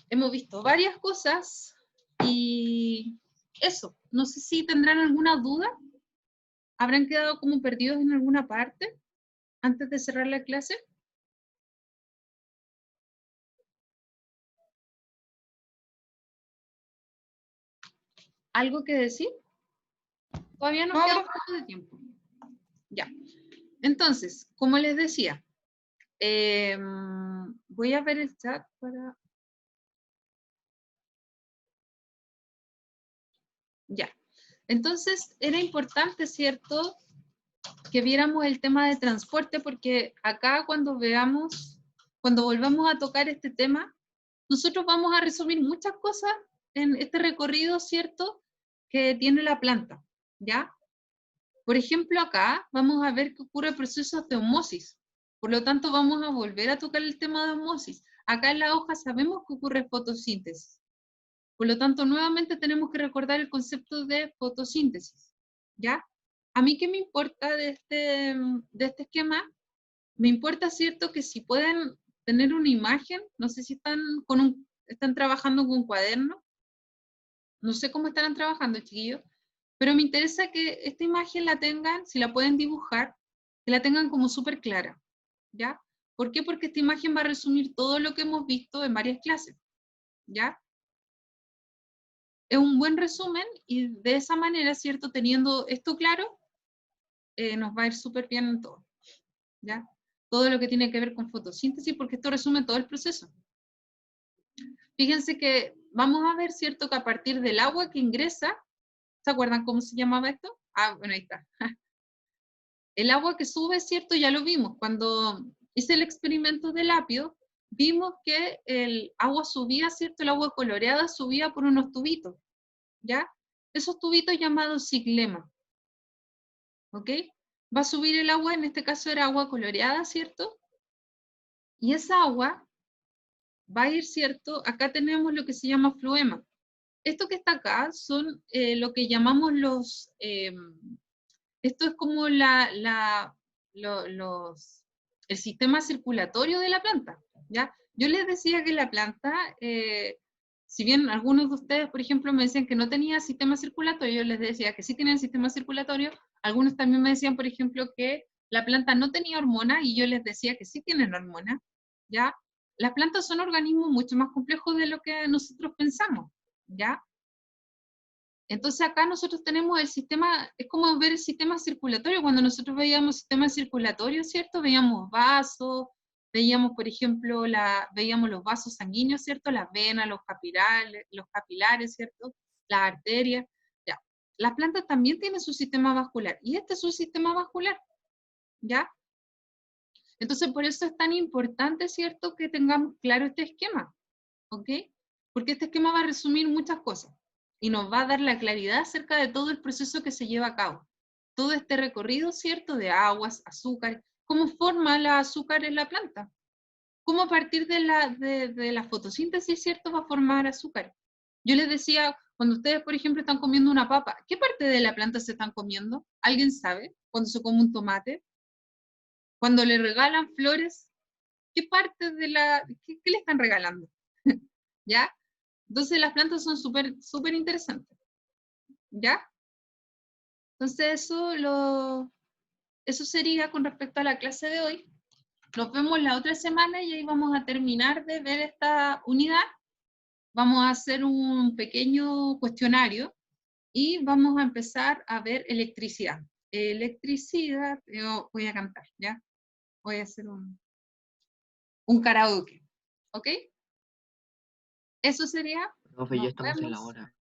hemos visto varias cosas, y eso, no sé si tendrán alguna duda, habrán quedado como perdidos en alguna parte antes de cerrar la clase. ¿Algo que decir? Todavía nos queda un poco de tiempo. Ya. Entonces, como les decía, voy a ver el chat para... Ya. Entonces, era importante, ¿cierto?, que viéramos el tema de transporte, porque acá cuando volvamos a tocar este tema, nosotros vamos a resumir muchas cosas en este recorrido, ¿cierto?, que tiene la planta, ¿ya? Por ejemplo, acá vamos a ver que ocurre procesos de osmosis, por lo tanto vamos a volver a tocar el tema de osmosis. Acá en la hoja sabemos que ocurre fotosíntesis, por lo tanto nuevamente tenemos que recordar el concepto de fotosíntesis, ¿ya? A mí, ¿qué me importa de este esquema? Me importa, ¿cierto?, que si pueden tener una imagen, no sé si están trabajando con cuaderno, no sé cómo estarán trabajando, chiquillos, pero me interesa que esta imagen la tengan, si la pueden dibujar, que la tengan como súper clara, ¿ya? ¿Por qué? Porque esta imagen va a resumir todo lo que hemos visto en varias clases, ¿ya? es un buen resumen y de esa manera, ¿cierto? Teniendo esto claro, nos va a ir súper bien en todo, ¿ya? Todo lo que tiene que ver con fotosíntesis, porque esto resume todo el proceso. Fíjense que vamos a ver, ¿cierto? Que a partir del agua que ingresa, ¿se acuerdan cómo se llamaba esto? Ah, bueno, ahí está. El agua que sube, ¿cierto? Ya lo vimos. Cuando hice el experimento del apio, vimos que el agua subía, ¿cierto? El agua coloreada subía por unos tubitos, ¿ya? Esos tubitos llamados ciclema, ¿ok? Va a subir el agua, en este caso era agua coloreada, ¿cierto? Y esa agua va a ir, ¿cierto? Acá tenemos lo que se llama fluema. Esto que está acá son lo que llamamos los... esto es como el sistema circulatorio de la planta, ¿ya? Yo les decía que la planta, si bien algunos de ustedes, por ejemplo, me decían que no tenía sistema circulatorio, yo les decía que sí tienen sistema circulatorio, algunos también me decían, por ejemplo, que la planta no tenía hormona, y yo les decía que sí tienen hormona, ¿ya? Las plantas son organismos mucho más complejos de lo que nosotros pensamos, ¿ya? Entonces acá nosotros tenemos el sistema, es como ver el sistema circulatorio. Cuando nosotros veíamos sistema circulatorio, ¿cierto? Veíamos vasos, veíamos, por ejemplo, veíamos los vasos sanguíneos, ¿cierto? Las venas, los capilares, ¿cierto? Las arterias, ya. Las plantas también tienen su sistema vascular, y este es su sistema vascular, ¿ya? Entonces por eso es tan importante, ¿cierto? Que tengamos claro este esquema, ¿ok? Porque este esquema va a resumir muchas cosas y nos va a dar la claridad acerca de todo el proceso que se lleva a cabo. Todo este recorrido, ¿cierto? De aguas, azúcar, cómo forma el azúcar en la planta. Cómo a partir de la fotosíntesis, ¿cierto? Va a formar azúcar. Yo les decía, cuando ustedes, por ejemplo, están comiendo una papa, ¿qué parte de la planta se están comiendo? ¿Alguien sabe? Cuando se come un tomate. Cuando le regalan flores, ¿qué parte qué le están regalando? ¿Ya? Entonces las plantas son súper interesantes, ¿ya? Entonces eso sería con respecto a la clase de hoy. Nos vemos la otra semana y ahí vamos a terminar de ver esta unidad. Vamos a hacer un pequeño cuestionario y vamos a empezar a ver electricidad. Electricidad, yo voy a cantar, ¿ya? Voy a hacer un karaoke, ¿ok? Eso sería. Profe, ya Nos estamos en la vemos. hora.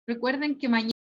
Recuerden que mañana